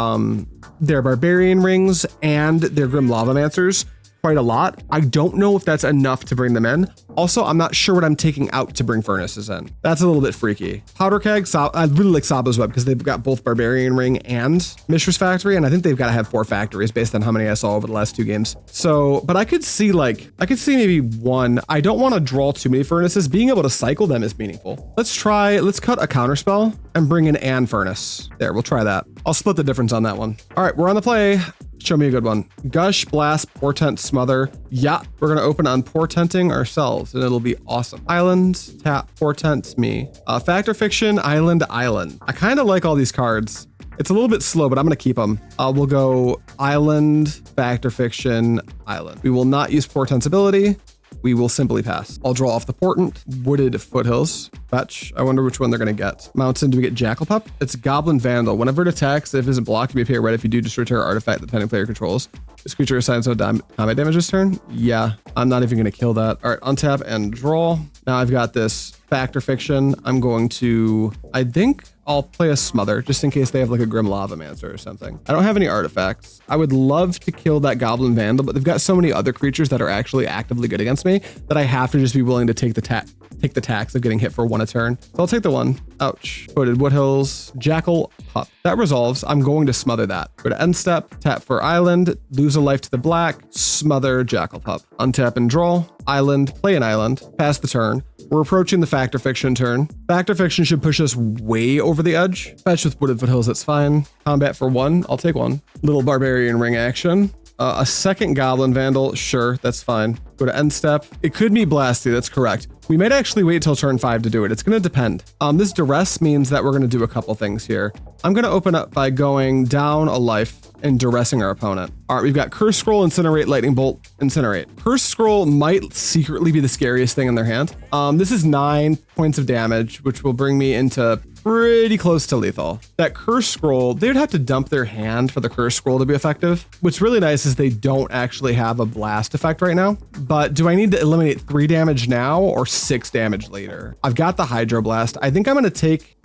Barbarian Rings and their Grim Lavamancers quite a lot. I don't know if that's enough to bring them in. Also, I'm not sure what I'm taking out to bring Furnaces in. That's a little bit freaky. Powder Keg, I really like Tsabo's Web because they've got both Barbarian Ring and Mishra's Factory, and I think they've got to have 4 factories based on how many I saw over the last 2 games. So, but I could see maybe 1. I don't want to draw too many Furnaces. Being able to cycle them is meaningful. Let's cut a Counterspell and bring in An Furnace. There, we'll try that. I'll split the difference on that one. All right, we're on the play. Show me a good one. Gush, Blast, Portent, Smother. Yeah, we're gonna open on Portenting ourselves and it'll be awesome. Island, tap, Portent, me. Factor Fiction, Island. I kind of like all these cards. It's a little bit slow, but I'm gonna keep them. We'll go Island, Factor Fiction, Island. We will not use Portent's ability. We will simply pass. I'll draw off the Portent, Wooded Foothills, fetch. I wonder which one they're gonna get. Mountain, do we get Jackal Pup? It's Goblin Vandal. Whenever it attacks, if it isn't blocked, you may pay a red. If you do, just return an artifact that the pending player controls. This creature assigns no combat damage this turn. Yeah, I'm not even gonna kill that. All right, untap and draw. Now I've got this Factor Fiction. I'm going to, I think I'll play a Smother just in case they have like a Grim Lavamancer or something. I don't have any artifacts. I would love to kill that Goblin Vandal, but they've got so many other creatures that are actually actively good against me that I have to just be willing to take the tax of getting hit for 1 a turn. So I'll take the 1. Ouch. Wooded Foothills, Jackal Pup. That resolves. I'm going to Smother that. Go to end step, tap for Island, lose a life to the black, Smother Jackal Pup. Untap and draw. Island, play an Island, pass the turn. We're approaching the Factor Fiction turn. Factor Fiction should push us way over the edge. Fetch with Wooded Foothills, that's fine. Combat for 1, I'll take 1. Little Barbarian Ring action. A second Goblin Vandal, sure, that's fine. Go to end step. It could be Blasty, that's correct. We might actually wait till turn 5 to do it. It's gonna depend. This Duress means that we're gonna do a couple things here. I'm gonna open up by going down a life and Duressing our opponent. All right, we've got Curse Scroll, Incinerate, Lightning Bolt, Incinerate. Curse Scroll might secretly be the scariest thing in their hand. This is 9 points of damage, which will bring me into pretty close to lethal. That Curse Scroll, they would have to dump their hand for the Curse Scroll to be effective. What's really nice is they don't actually have a blast effect right now, but do I need to eliminate 3 damage now or 6 damage later? I've got the Hydroblast. I think I'm gonna take,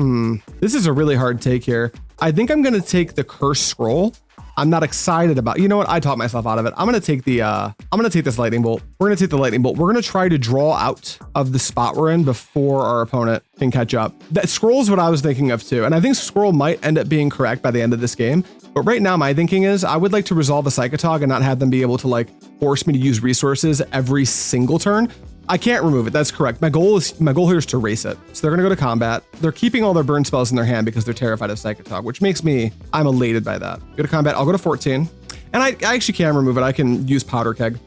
this is a really hard take here. I think I'm gonna take the Curse Scroll. I'm not excited about, you know what? I talked myself out of it. I'm gonna take this Lightning Bolt. We're gonna take the Lightning Bolt. We're gonna try to draw out of the spot we're in before our opponent can catch up. That Scroll's what I was thinking of too. And I think Scroll might end up being correct by the end of this game. But right now my thinking is I would like to resolve a Psychatog and not have them be able to like force me to use resources every single turn. I can't remove it. That's correct. My goal here is to race it. So they're going to go to combat. They're keeping all their burn spells in their hand because they're terrified of Psychatog, which makes I'm elated by that. Go to combat. I'll go to 14. And I actually can remove it. I can use Powder Keg.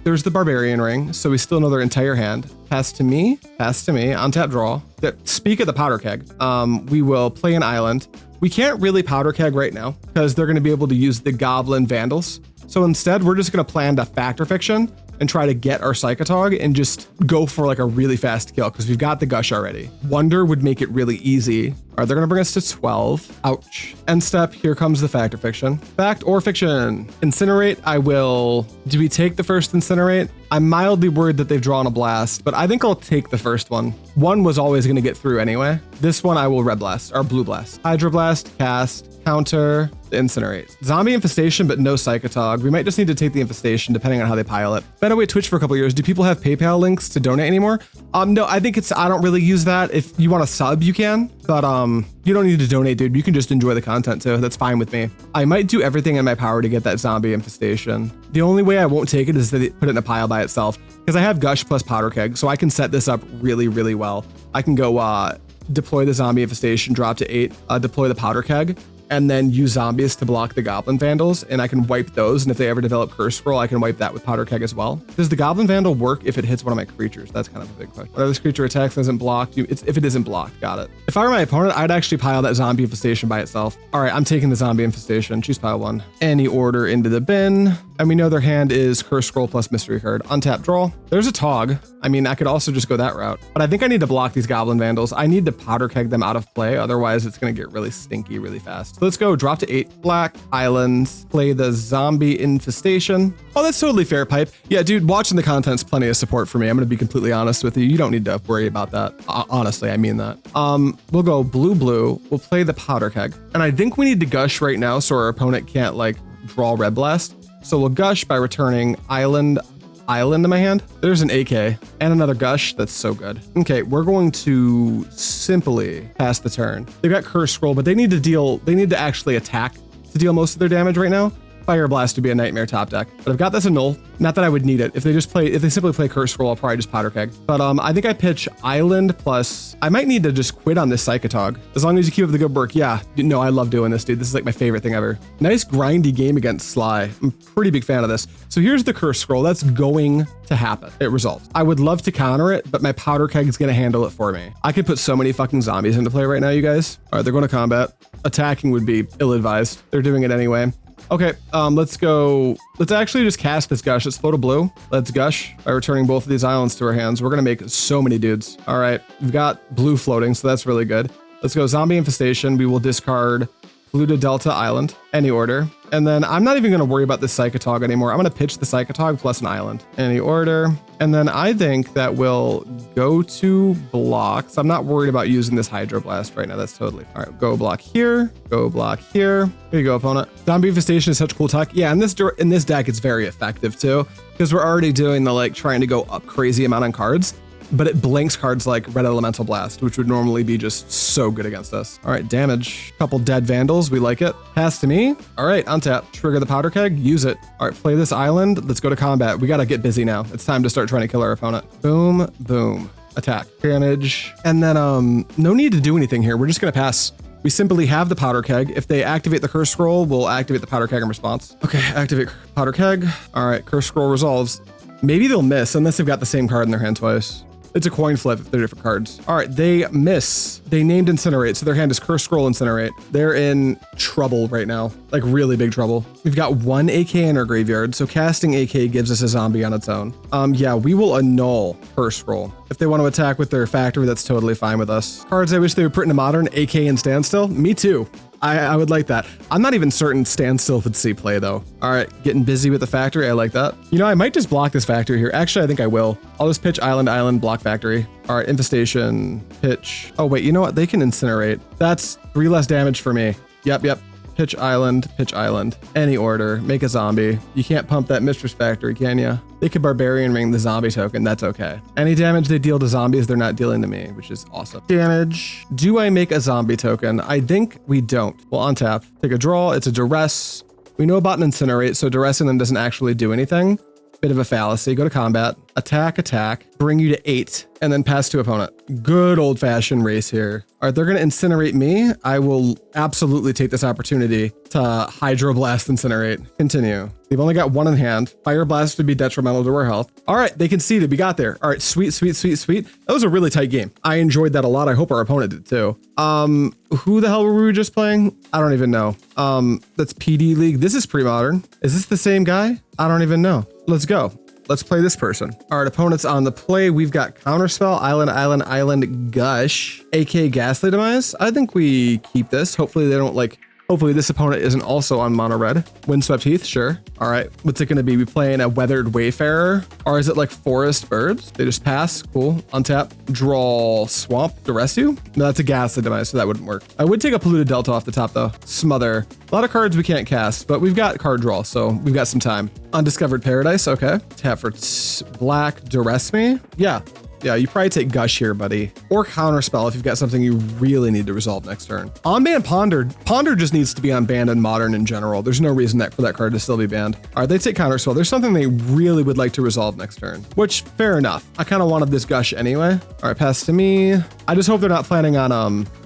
There's the Barbarian Ring. So we still know their entire hand. Pass to me. Untap, draw. Speak of the Powder Keg. We will play an Island. We can't really Powder Keg right now because they're going to be able to use the Goblin Vandals. So instead, we're just going to plan to Factor Fiction. and try to get our Psychatog and just go for like a really fast kill because we've got the Gush already. Wonder would make it really easy. All right, they're gonna bring us to 12. Ouch. End step, here comes the Fact or Fiction. Fact or Fiction? Incinerate, I will. Do we take the first Incinerate? I'm mildly worried that they've drawn a Blast, but I think I'll take the first one. One was always gonna get through anyway. This one I will Red Blast, or Blue Blast. Hydroblast, cast, counter, incinerate. Zombie Infestation, but no Psychatog. We might just need to take the Infestation depending on how they pile it. Been away Twitch for a couple years. Do people have PayPal links to donate anymore? No, I think I don't really use that. If you want to sub, you can, but you don't need to donate, dude. You can just enjoy the content too. That's fine with me. I might do everything in my power to get that Zombie Infestation. The only way I won't take it is to put it in a pile by itself because I have Gush plus Powder Keg, so I can set this up really, really well. I can go deploy the Zombie Infestation, drop to 8, deploy the Powder Keg, and then use zombies to block the Goblin Vandals, and I can wipe those, and if they ever develop Curse Scroll, I can wipe that with Powder Keg as well. Does the Goblin Vandal work if it hits one of my creatures? That's kind of a big question. Whenever this creature attacks and isn't blocked, if it isn't blocked, got it. If I were my opponent, I'd actually pile that Zombie Infestation by itself. All right, I'm taking the Zombie Infestation. Choose pile 1. Any order into the bin. And we know their hand is Curse Scroll plus Mystery Card. Untap, draw. There's a Tog. I mean, I could also just go that route, but I think I need to block these Goblin Vandals. I need to Powder Keg them out of play, otherwise it's gonna get really stinky really fast. So let's go, drop to 8, black, islands, play the Zombie Infestation. Oh, that's totally fair, Pipe. Yeah, dude, watching the content's plenty of support for me. I'm gonna be completely honest with you. You don't need to worry about that. Honestly, I mean that. We'll go blue, we'll play the Powder Keg. And I think we need to Gush right now so our opponent can't like draw Red Blast. So we'll Gush by returning island to my hand. There's an AK and another Gush. That's so good. Okay, we're going to simply pass the turn. They've got Curse Scroll, but they need to actually attack to deal most of their damage right now. Fire Blast would be a nightmare top deck, but I've got this Annul. Not that I would need it. If they simply play Curse Scroll, I'll probably just Powder Keg. But I think I pitch Island plus, I might need to just quit on this Psychatog. As long as you keep up the good work. Yeah, no, I love doing this, dude. This is like my favorite thing ever. Nice grindy game against Sly. I'm a pretty big fan of this. So here's the Curse Scroll. That's going to happen. It resolves. I would love to counter it, but my Powder Keg is going to handle it for me. I could put so many fucking zombies into play right now, you guys. All right, they're going to combat. Attacking would be ill-advised. They're doing it anyway. Okay, let's go. Let's actually just cast this Gush. Let's float a blue. Let's Gush by returning both of these islands to our hands. We're gonna make so many dudes. All right, we've got blue floating, so that's really good. Let's go Zombie Infestation. We will discard Polluted Delta Island, any order. And then I'm not even gonna worry about this Psychatog anymore. I'm gonna pitch the Psychatog plus an island, any order. And then I think that we'll go to blocks. I'm not worried about using this Hydroblast right now. That's totally fine. All right, go block here, go block here. Here you go, opponent. Zombie Infestation is such cool tech. Yeah, in this deck, it's very effective too, because we're already doing the like trying to go up crazy amount on cards, but it blinks cards like Red Elemental Blast, which would normally be just so good against us. All right, damage. Couple dead Vandals, we like it. Pass to me. All right, untap. Trigger the Powder Keg, use it. All right, play this island. Let's go to combat. We gotta get busy now. It's time to start trying to kill our opponent. Boom, boom. Attack. Damage. And then no need to do anything here. We're just gonna pass. We simply have the Powder Keg. If they activate the Curse Scroll, we'll activate the Powder Keg in response. Okay, activate Powder Keg. All right, Curse Scroll resolves. Maybe they'll miss unless they've got the same card in their hand twice. It's a coin flip if they're different cards. All right, they miss. They named Incinerate, so their hand is Curse Scroll Incinerate. They're in trouble right now, like really big trouble. We've got one AK in our graveyard, so casting AK gives us a zombie on its own. Yeah, we will annul Curse Scroll. If they want to attack with their factory, that's totally fine with us. Cards I wish they would put into Modern, AK and Standstill. Me too. I would like that. I'm not even certain Standstill would see play though. All right, getting busy with the factory. I like that. You know, I might just block this factory here. Actually, I think I will. I'll just pitch island, block factory. All right, Infestation, pitch. Oh wait, you know what? They can incinerate. That's 3 less damage for me. Yep. Pitch island, any order, make a zombie. You can't pump that Mistress Factory, can you? They could Barbarian Ring the zombie token, that's okay. Any damage they deal to zombies, they're not dealing to me, which is awesome. Damage. Do I make a zombie token? I think we don't. We'll untap, take a draw, it's a Duress. We know about an Incinerate, so Duressing them doesn't actually do anything. Bit of a fallacy. Go to combat, attack, bring you to 8, and then pass to opponent. Good old fashioned race here. All right, they're gonna incinerate me. I will absolutely take this opportunity to Hydroblast Incinerate. Continue. They've only got 1 in hand. Fire Blast would be detrimental to our health. All right, they conceded. We got there. All right, sweet. That was a really tight game. I enjoyed that a lot. I hope our opponent did too. Who the hell were we just playing? I don't even know. That's PD League. This is Premodern. Is this the same guy? I don't even know. Let's go. let's play this person. All right, opponents on the play. We've got Counterspell, Island, Gush, aka Ghastly Demise. I think we keep this. Hopefully they don't like, hopefully this opponent isn't also on mono red. Windswept Heath, sure. All right, what's it gonna be? We playing a Weathered Wayfarer, or is it like Forest Birds? They just pass, cool. Untap, draw Swamp, Duress you? No, that's a Ghastly Demise, so that wouldn't work. I would take a Polluted Delta off the top though. Smother. A lot of cards we can't cast, but we've got card draw, so we've got some time. Undiscovered Paradise, okay. Tap for black, Duress me? Yeah, you probably take Gush here, buddy. Or Counterspell if you've got something you really need to resolve next turn. On-banned Ponder. Ponder just needs to be unbanned in Modern in general. There's no reason for that card to still be banned. All right, they take Counterspell. There's something they really would like to resolve next turn, which, fair enough. I kind of wanted this Gush anyway. All right, pass to me. I just hope they're not planning on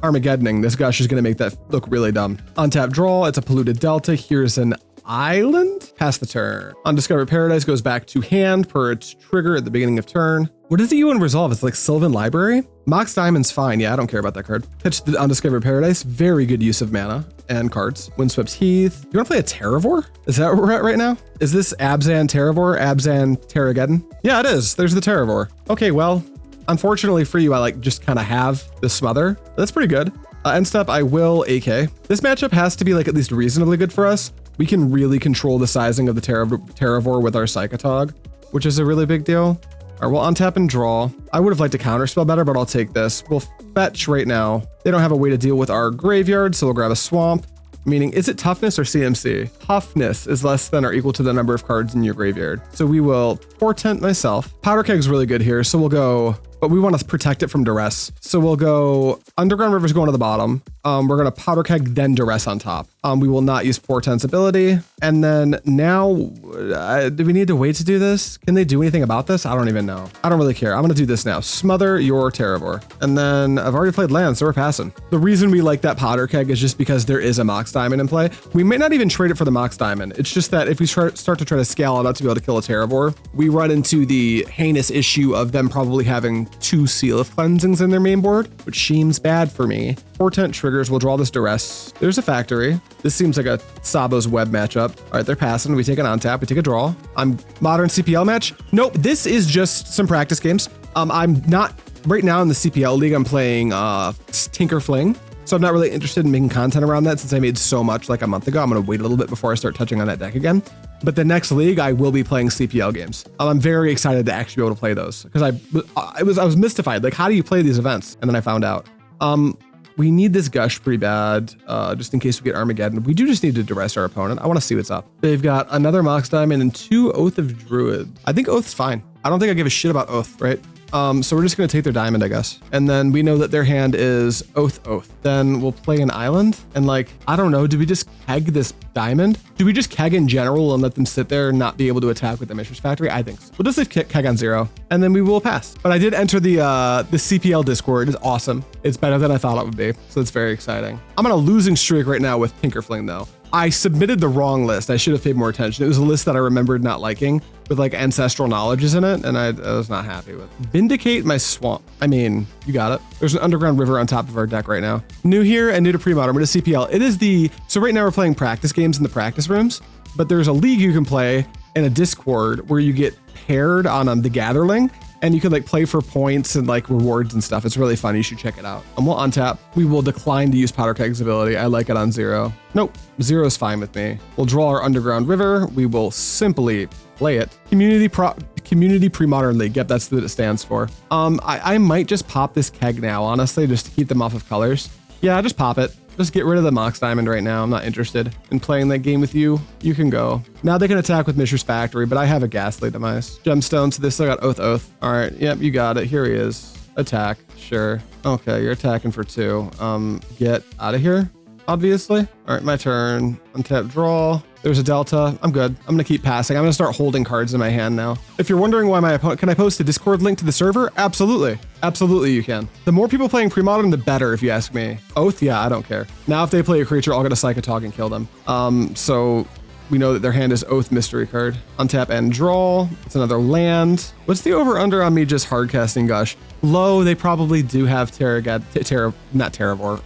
Armageddoning. This Gush is going to make that look really dumb. Untap draw. It's a Polluted Delta. Here's an Island. Pass the turn. Undiscovered Paradise goes back to hand per its trigger at the beginning of turn. What is the UN resolve? It's like Sylvan Library. Mox Diamond's fine. Yeah, I don't care about that card. Pitch the Undiscovered Paradise. Very good use of mana and cards. Windswept Heath. You want to play a Terravor? Is that where we're at right now? Is this Abzan Terravor? Abzan Terrageddon? Yeah, it is. There's the Terravor. Okay, well, unfortunately for you, I like just kind of have the Smother. That's pretty good. End step, I will AK. This matchup has to be like at least reasonably good for us. We can really control the sizing of the Terravor with our Psychatog, which is a really big deal. All right, we'll untap and draw. I would have liked to counterspell better, but I'll take this. We'll fetch right now. They don't have a way to deal with our graveyard, so we'll grab a swamp. Meaning, is it toughness or CMC? Toughness is less than or equal to the number of cards in your graveyard. So we will Portent myself. Powder Keg's really good here, so we'll go, but we want to protect it from Duress. So we'll go Underground River's going to the bottom. We're going to Powder Keg, then Duress on top. We will not use Portent's ability. And then now, do we need to wait to do this? Can they do anything about this? I don't even know. I don't really care. I'm going to do this now. Smother your Terravor. And then I've already played land, so we're passing. The reason we like that Powder Keg is just because there is a Mox Diamond in play. We may not even trade it for the Mox Diamond. It's just that if we start to try to scale it out to be able to kill a Terravor, we run into the heinous issue of them probably having 2 Seal of Cleansings in their main board, which seems bad for me. Portent triggers, we'll draw this Duress. There's a factory. This seems like a Tsabo's web matchup. All right, they're passing. We take an untap, we take a draw. Modern CPL match. Nope, this is just some practice games. I'm not, right now in the CPL league, I'm playing Tinker Fling. So I'm not really interested in making content around that since I made so much like a month ago. I'm gonna wait a little bit before I start touching on that deck again. But the next league, I will be playing CPL games. I'm very excited to actually be able to play those because I was mystified. Like, how do you play these events? And then I found out. We need this Gush pretty bad, just in case we get Armageddon. We do just need to Duress our opponent. I want to see what's up. They've got another Mox Diamond and 2 Oath of Druid. I think Oath's fine. I don't think I give a shit about Oath, right? So we're just going to take their diamond, I guess. And then we know that their hand is Oath. Then we'll play an island. And like, I don't know, do we just keg this diamond? Do we just keg in general and let them sit there and not be able to attack with the Mishra's Factory? I think so. We'll just leave keg on 0 and then we will pass. But I did enter the CPL Discord. It's awesome. It's better than I thought it would be. So it's very exciting. I'm on a losing streak right now with Tinker Fling though. I submitted the wrong list. I should have paid more attention. It was a list that I remembered not liking with like ancestral knowledges in it, and I was not happy with. Vindicate my swamp. I mean, you got it. There's an Underground River on top of our deck right now. New here and new to Premodern. We're to CPL. It is so right now we're playing practice games in the practice rooms, but there's a league you can play in a Discord where you get paired on the Gatherling, and you can like play for points and like rewards and stuff. It's really fun. You should check it out. And we'll untap. We will decline to use Powder Keg's ability. I like it on 0. Nope, 0 is fine with me. We'll draw our Underground River. We will simply play it. Community Premodern League. Yep, that's what it stands for. I might just pop this Keg now, honestly, just to keep them off of colors. Yeah, just pop it. Just get rid of the Mox Diamond right now. I'm not interested in playing that game with you. You can go. Now they can attack with Mishra's Factory, but I have a Ghastly Demise. Gemstones, they still got Oath. All right, yep, you got it. Here he is. Attack, sure. Okay, you're attacking for 2. Get out of here, obviously. All right, my turn. Untap, draw. There's a Delta. I'm good. I'm gonna keep passing. I'm gonna start holding cards in my hand now. If you're wondering why my opponent, can I post a Discord link to the server? Absolutely. Absolutely you can. The more people playing Premodern, the better if you ask me. Oath, yeah, I don't care. Now if they play a creature, I'll get a Psychatog and kill them. So we know that their hand is Oath mystery card. Untap and draw. It's another land. What's the over under on me just hard casting Gush? Low. They probably do have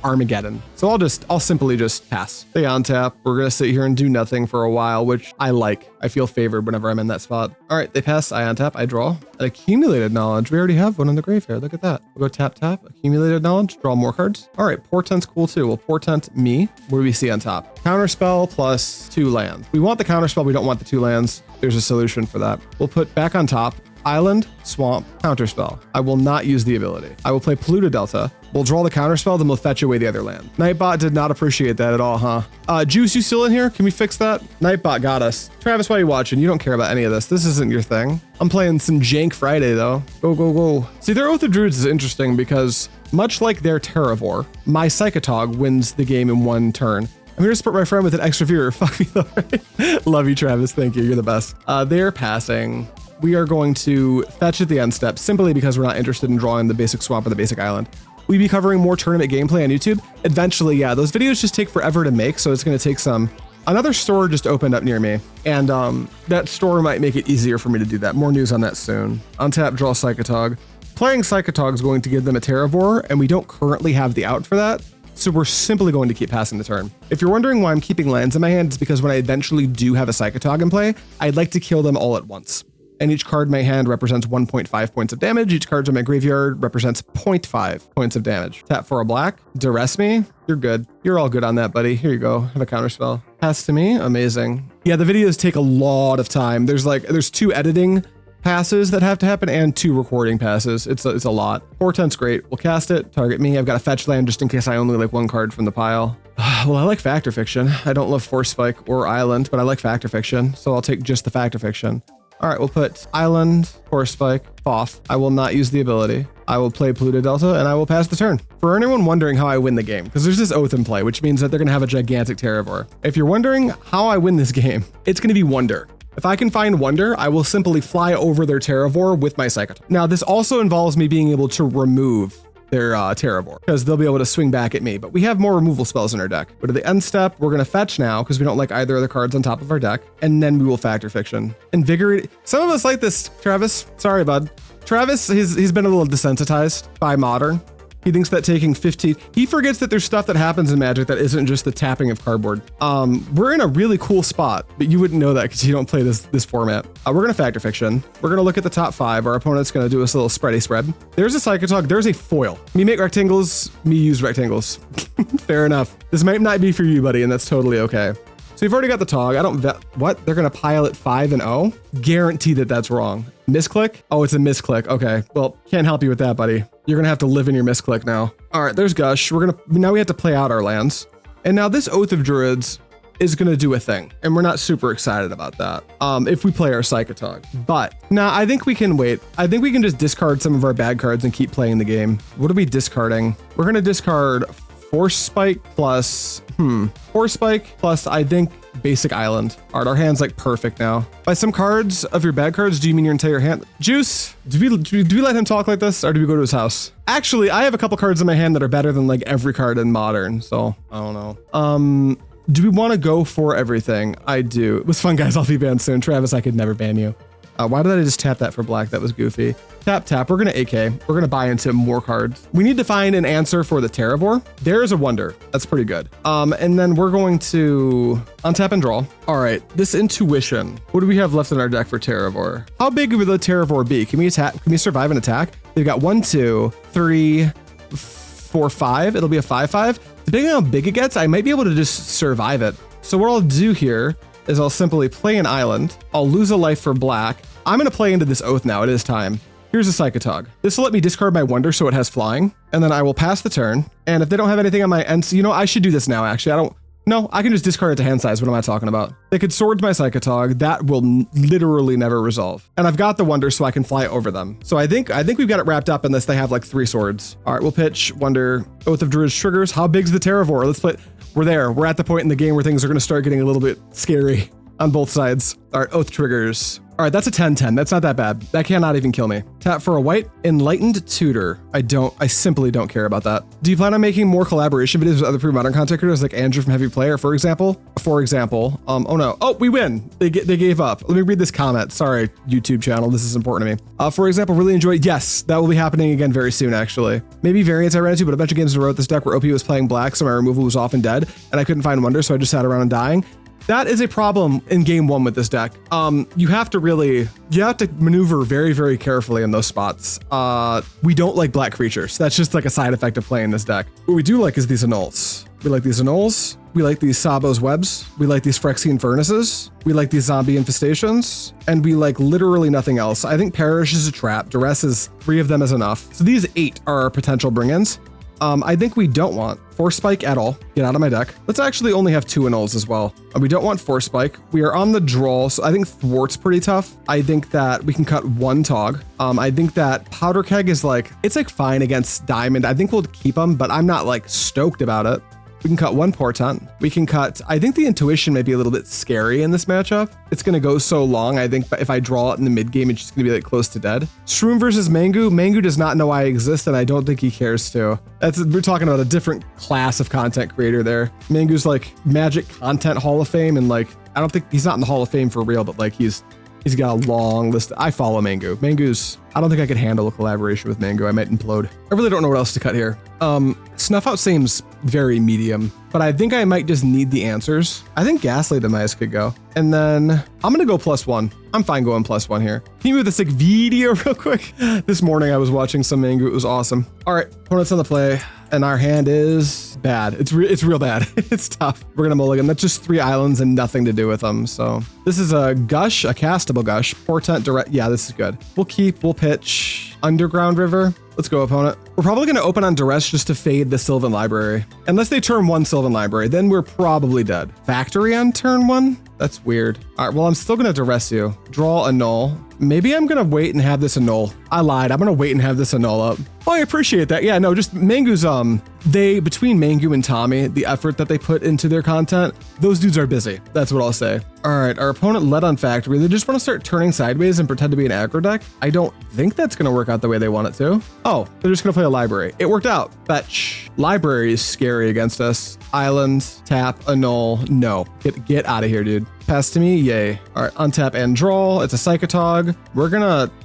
Armageddon. So I'll simply just pass. They on tap. We're gonna sit here and do nothing for a while, which I like. I feel favored whenever I'm in that spot. All right, they pass. I on tap. I draw. An accumulated knowledge. We already have one in the graveyard. Look at that. We'll go tap tap. Accumulated knowledge. Draw more cards. All right, Portent's cool too. We'll Portent me. What do we see on top? Counterspell plus 2 lands. We want the counterspell. We don't want the 2 lands. There's a solution for that. We'll put back on top. Island, Swamp, Counterspell. I will not use the ability. I will play Polluted Delta. We'll draw the Counterspell, then we'll fetch away the other land. Nightbot did not appreciate that at all, huh? Juice, you still in here? Can we fix that? Nightbot got us. Travis, why are you watching? You don't care about any of this. This isn't your thing. I'm playing some Jank Friday, though. Go, go, go. See, their Oath of Druids is interesting because, much like their Terravore, my Psychatog wins the game in 1 turn. I'm here to support my friend with an extra viewer. Fuck me, though, right? Love you, Travis. Thank you. You're the best. They're passing. We are going to fetch at the end step simply because we're not interested in drawing the basic swamp or the basic island. We'll be covering more tournament gameplay on YouTube. Eventually, yeah, those videos just take forever to make, so it's going to take some. Another store just opened up near me, and that store might make it easier for me to do that. More news on that soon. Untap, draw Psychatog. Playing Psychatog is going to give them a Terravore, and we don't currently have the out for that. So we're simply going to keep passing the turn. If you're wondering why I'm keeping lands in my hand, it's because when I eventually do have a Psychatog in play, I'd like to kill them all at once. And each card in my hand represents 1.5 points of damage. Each card in my graveyard represents 0.5 points of damage. Tap for a black. Duress me. You're good. You're all good on that, buddy. Here you go. Have a counterspell. Pass to me. Amazing. Yeah, the videos take a lot of time. There's 2 editing passes that have to happen and 2 recording passes. It's a lot. Portent's great. We'll cast it. Target me. I've got a fetch land just in case I only like 1 card from the pile. Well, I like Factor Fiction. I don't love Force Spike or Island, but I like Factor Fiction, so I'll take just the Factor Fiction. All right, we'll put Island, Force Spike, off. I will not use the ability. I will play Polluted Delta, and I will pass the turn. For anyone wondering how I win the game, because there's this Oath in play, which means that they're going to have a gigantic Terravore. If you're wondering how I win this game, it's going to be Wonder. If I can find Wonder, I will simply fly over their Terravore with my Psychatog. Now, this also involves me being able to remove their Terravore, because they'll be able to swing back at me, but we have more removal spells in our deck. But at the end step, we're going to fetch now, because we don't like either of the cards on top of our deck, and then we will Factor Fiction. Invigorate. Some of us like this, Travis. Sorry, bud. Travis, he's been a little desensitized by Modern. He thinks that taking 15, he forgets that there's stuff that happens in Magic that isn't just the tapping of cardboard. We're in a really cool spot, but you wouldn't know that because you don't play this format. We're going to Factor Fiction. We're going to look at the top 5. Our opponent's going to do us a little spready spread. There's a Psychatog. There's a foil. Me make rectangles, me use rectangles. Fair enough. This might not be for you, buddy, and that's totally okay. So you've already got the Tog. I don't what? They're going to pile at 5 and 0? Guarantee that that's wrong. Misclick? Oh, it's a misclick. Okay. Well, can't help you with that, buddy. You're going to have to live in your misclick now. All right, there's Gush. Now we have to play out our lands. And now this Oath of Druids is going to do a thing. And we're not super excited about that if we play our Psychatog. But now I think we can wait. I think we can just discard some of our bad cards and keep playing the game. What are we discarding? We're going to discard Force Spike plus, Force Spike plus, I think, Basic Island. All right, our hand's like perfect now. By some cards of your bad cards, do you mean your entire hand? Juice, do we let him talk like this, or do we go to his house? Actually, I have a couple cards in my hand that are better than like every card in Modern, so I don't know. Do we want to go for everything? I do. It was fun, guys. I'll be banned soon. Travis, I could never ban you. Why did I just tap that for black? That was goofy. Tap, tap. We're going to AK. We're going to buy into more cards. We need to find an answer for the Terravore. There's a Wonder. That's pretty good. And then we're going to untap and draw. All right. This Intuition. What do we have left in our deck for Terravore? How big would the Terravore be? Can we attack? Can we survive an attack? They've got 1, 2, 3, 4, 5. It'll be a 5/5. Depending on how big it gets, I might be able to just survive it. So what I'll do here is I'll simply play an island. I'll lose a life for black. I'm going to play into this Oath now. It is time. Here's a Psychatog. This will let me discard my Wonder so it has flying. And then I will pass the turn. And if they don't have anything on my end, you know, I should do this now, actually. No, I can just discard it to hand size. What am I talking about? They could Swords my Psychatog. That will literally never resolve. And I've got the Wonder so I can fly over them. So I think we've got it wrapped up unless they have like 3 swords. All right, we'll pitch Wonder. Oath of Druids triggers. How big's the Terravore? Let's play. We're there. We're at the point in the game where things are going to start getting a little bit scary. on both sides. All right, Oath triggers. All right, that's a 10-10. That's not that bad. That cannot even kill me. Tap for a white. Enlightened Tutor. I simply don't care about that. Do you plan on making more collaboration videos with other Premodern content creators like Andrew from Heavy Player, for example? Oh no. Oh, we win. They gave up. Let me read this comment. Sorry, YouTube channel. This is important to me. For example, really enjoyed. Yes, that will be happening again very soon, actually. Maybe variants I ran into, but a bunch of games in a row with this deck where OP was playing black, so my removal was often dead, and I couldn't find Wonder, so I just sat around and dying. That is a problem in game one with this deck. You have to maneuver very, very carefully in those spots. We don't like black creatures. That's just like a side effect of playing this deck. What we do like is these Annuls. We like these Annuls. We like these Tsabo's Webs. We like these Phyrexian Furnaces. We like these Zombie Infestations. And we like literally nothing else. I think Perish is a trap. Duress is 3 of them is enough. So these 8 are our potential bring-ins. I think we don't want Force Spike at all. Get out of my deck. Let's actually only have 2 Annuls as well. We don't want Force Spike. We are on the draw, so I think Thwart's pretty tough. I think that we can cut 1 Tog. I think that Powder Keg is like, it's like fine against Diamond. I think we'll keep them, but I'm not like stoked about it. We can cut 1 Portent. We can cut, I think the Intuition may be a little bit scary in this matchup. It's going to go so long. I think if I draw it in the mid game, it's just going to be like close to dead. Shroom versus Mangu. Mangu does not know I exist, and I don't think he cares to. We're talking about a different class of content creator there. Mangu's like Magic Content Hall of Fame, and like, I don't think he's not in the Hall of Fame for real, but like he's got a long list. I follow Mangu. I don't think I could handle a collaboration with Mangu. I might implode. I really don't know what else to cut here. Snuff Out seems very medium, but I think I might just need the answers. I think Ghastly Demise could go. And then I'm going to go +1. I'm fine going +1 here. Can you move the sick video real quick? This morning I was watching some Mangu. It was awesome. All right, opponent's on the play. And our hand is bad. It's real bad. It's tough. We're gonna mulligan. That's just 3 islands and nothing to do with them. So this is a Gush, a castable Gush. Portent direct. Yeah, this is good. We'll pitch Underground River. Let's go, opponent. We're probably gonna open on Duress just to fade the Sylvan Library. Unless they turn 1 Sylvan Library, then we're probably dead. Factory on turn 1? That's weird. All right, well, I'm still gonna Duress you. Draw Annul. Maybe I'm gonna wait and have this Annul. I lied. I'm gonna wait and have this Annul up. Oh, I appreciate that. Yeah, no, just Mangu's, between Mangu and Tommy, the effort that they put into their content, those dudes are busy. That's what I'll say. All right, our opponent led on Factory. They just want to start turning sideways and pretend to be an aggro deck. I don't think that's gonna work out the way they want it to. Oh, they're just gonna play a library. It worked out. Fetch. Library is scary against us. Island, tap, Annul. No, get out of here, dude. Pass to me, yay. All right, untap and draw. It's a Psychatog.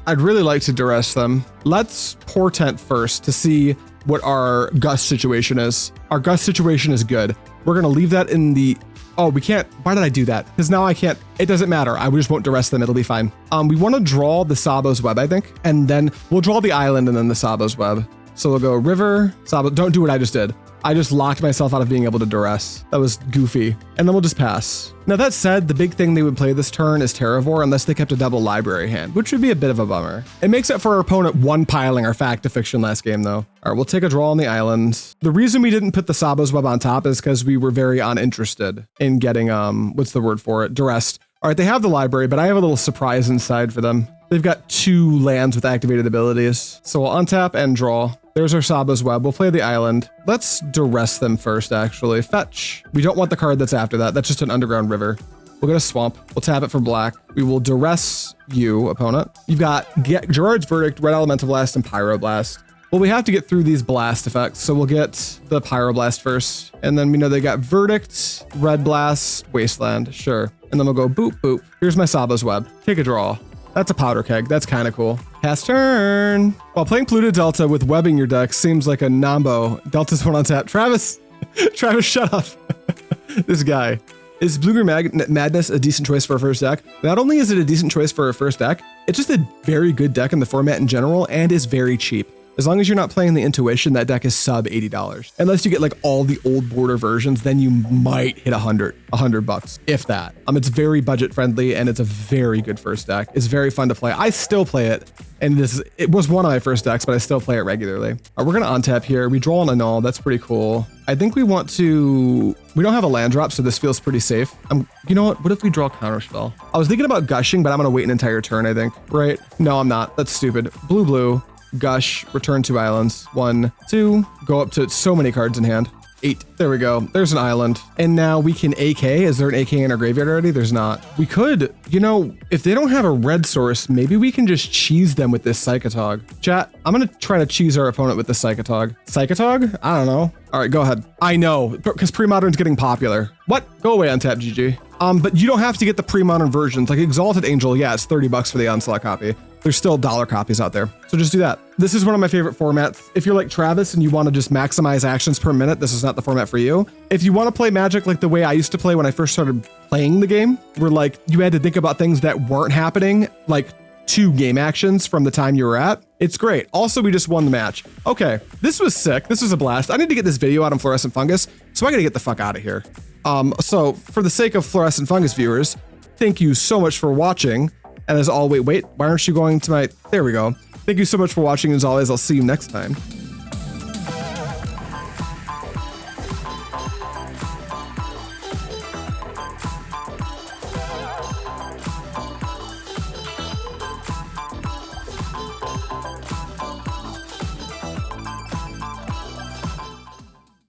I'd really like to Duress them. Let's Portent first to see what our Gush situation is. Our Gush situation is good. We're gonna leave that in the, oh, we can't, why did I do that? Because now I can't, it doesn't matter. I just won't Duress them, it'll be fine. We wanna draw the Tsabo's Web, I think, and then we'll draw the island and then the Tsabo's Web. So we'll go River, Tsabo, don't do what I just did. I just locked myself out of being able to Duress. That was goofy. And then we'll just pass. Now that said, the big thing they would play this turn is Terravore unless they kept a double library hand, which would be a bit of a bummer. It makes it for our opponent 1-piling our Fact to Fiction last game though. All right, we'll take a draw on the island. The reason we didn't put the Tsabo's Web on top is because we were very uninterested in getting, what's the word for it? Duressed. All right, they have the library, but I have a little surprise inside for them. They've got 2 lands with activated abilities. So we'll untap and draw. There's our Tsabo's Web. We'll play the island. Let's Duress them first, actually. Fetch. We don't want the card that's after that. That's just an Underground River. We'll get a Swamp. We'll tap it for black. We will Duress you, opponent. You've got Gerard's Verdict, Red Elemental Blast, and Pyroblast. Well, we have to get through these blast effects, so we'll get the Pyroblast first. And then we know they got Verdict, Red Blast, Wasteland. Sure. And then we'll go boop, boop. Here's my Tsabo's Web. Take a draw. That's a Powder Keg. That's kind of cool. Pass turn. While playing Polluted Delta with webbing your deck seems like a Nambo. Delta's 1 on tap. Travis, shut up. This guy. Is Bluegreen Madness a decent choice for a first deck? Not only is it a decent choice for a first deck, it's just a very good deck in the format in general and is very cheap. As long as you're not playing the Intuition, that deck is sub $80. Unless you get like all the old border versions, then you might hit $100, if that. It's very budget friendly and it's a very good first deck. It's very fun to play. I still play it, and it was one of my first decks, but I still play it regularly. All right, we're gonna untap here. We draw an Annul. That's pretty cool. I think we want to. We don't have a land drop, so this feels pretty safe. You know what? What if we draw Counterspell? I was thinking about gushing, but I'm gonna wait an entire turn. I think. Right? No, I'm not. That's stupid. Blue. Gush, return 2 islands. 1, 2, go up to so many cards in hand. 8. There we go. There's an island. And now we can AK. Is there an AK in our graveyard already? There's not. We could, you know, if they don't have a red source, maybe we can just cheese them with this Psychatog. Chat, I'm going to try to cheese our opponent with the Psychatog. Psychatog? I don't know. All right, go ahead. I know, because Premodern's getting popular. What? Go away, Untap GG. But you don't have to get the Premodern versions. Like Exalted Angel, yeah, it's $30 for the Onslaught copy. There's still dollar copies out there. So just do that. This is one of my favorite formats. If you're like Travis and you want to just maximize actions per minute, this is not the format for you. If you want to play Magic like the way I used to play when I first started playing the game, where like you had to think about things that weren't happening, like 2 game actions from the time you were at, it's great. Also, we just won the match. Okay, this was sick. This was a blast. I need to get this video out on Fluorescent Fungus, so I gotta get the fuck out of here. So for the sake of Fluorescent Fungus viewers, thank you so much for watching. And as always, wait, why aren't you going to my, there we go. Thank you so much for watching. As always, I'll see you next time.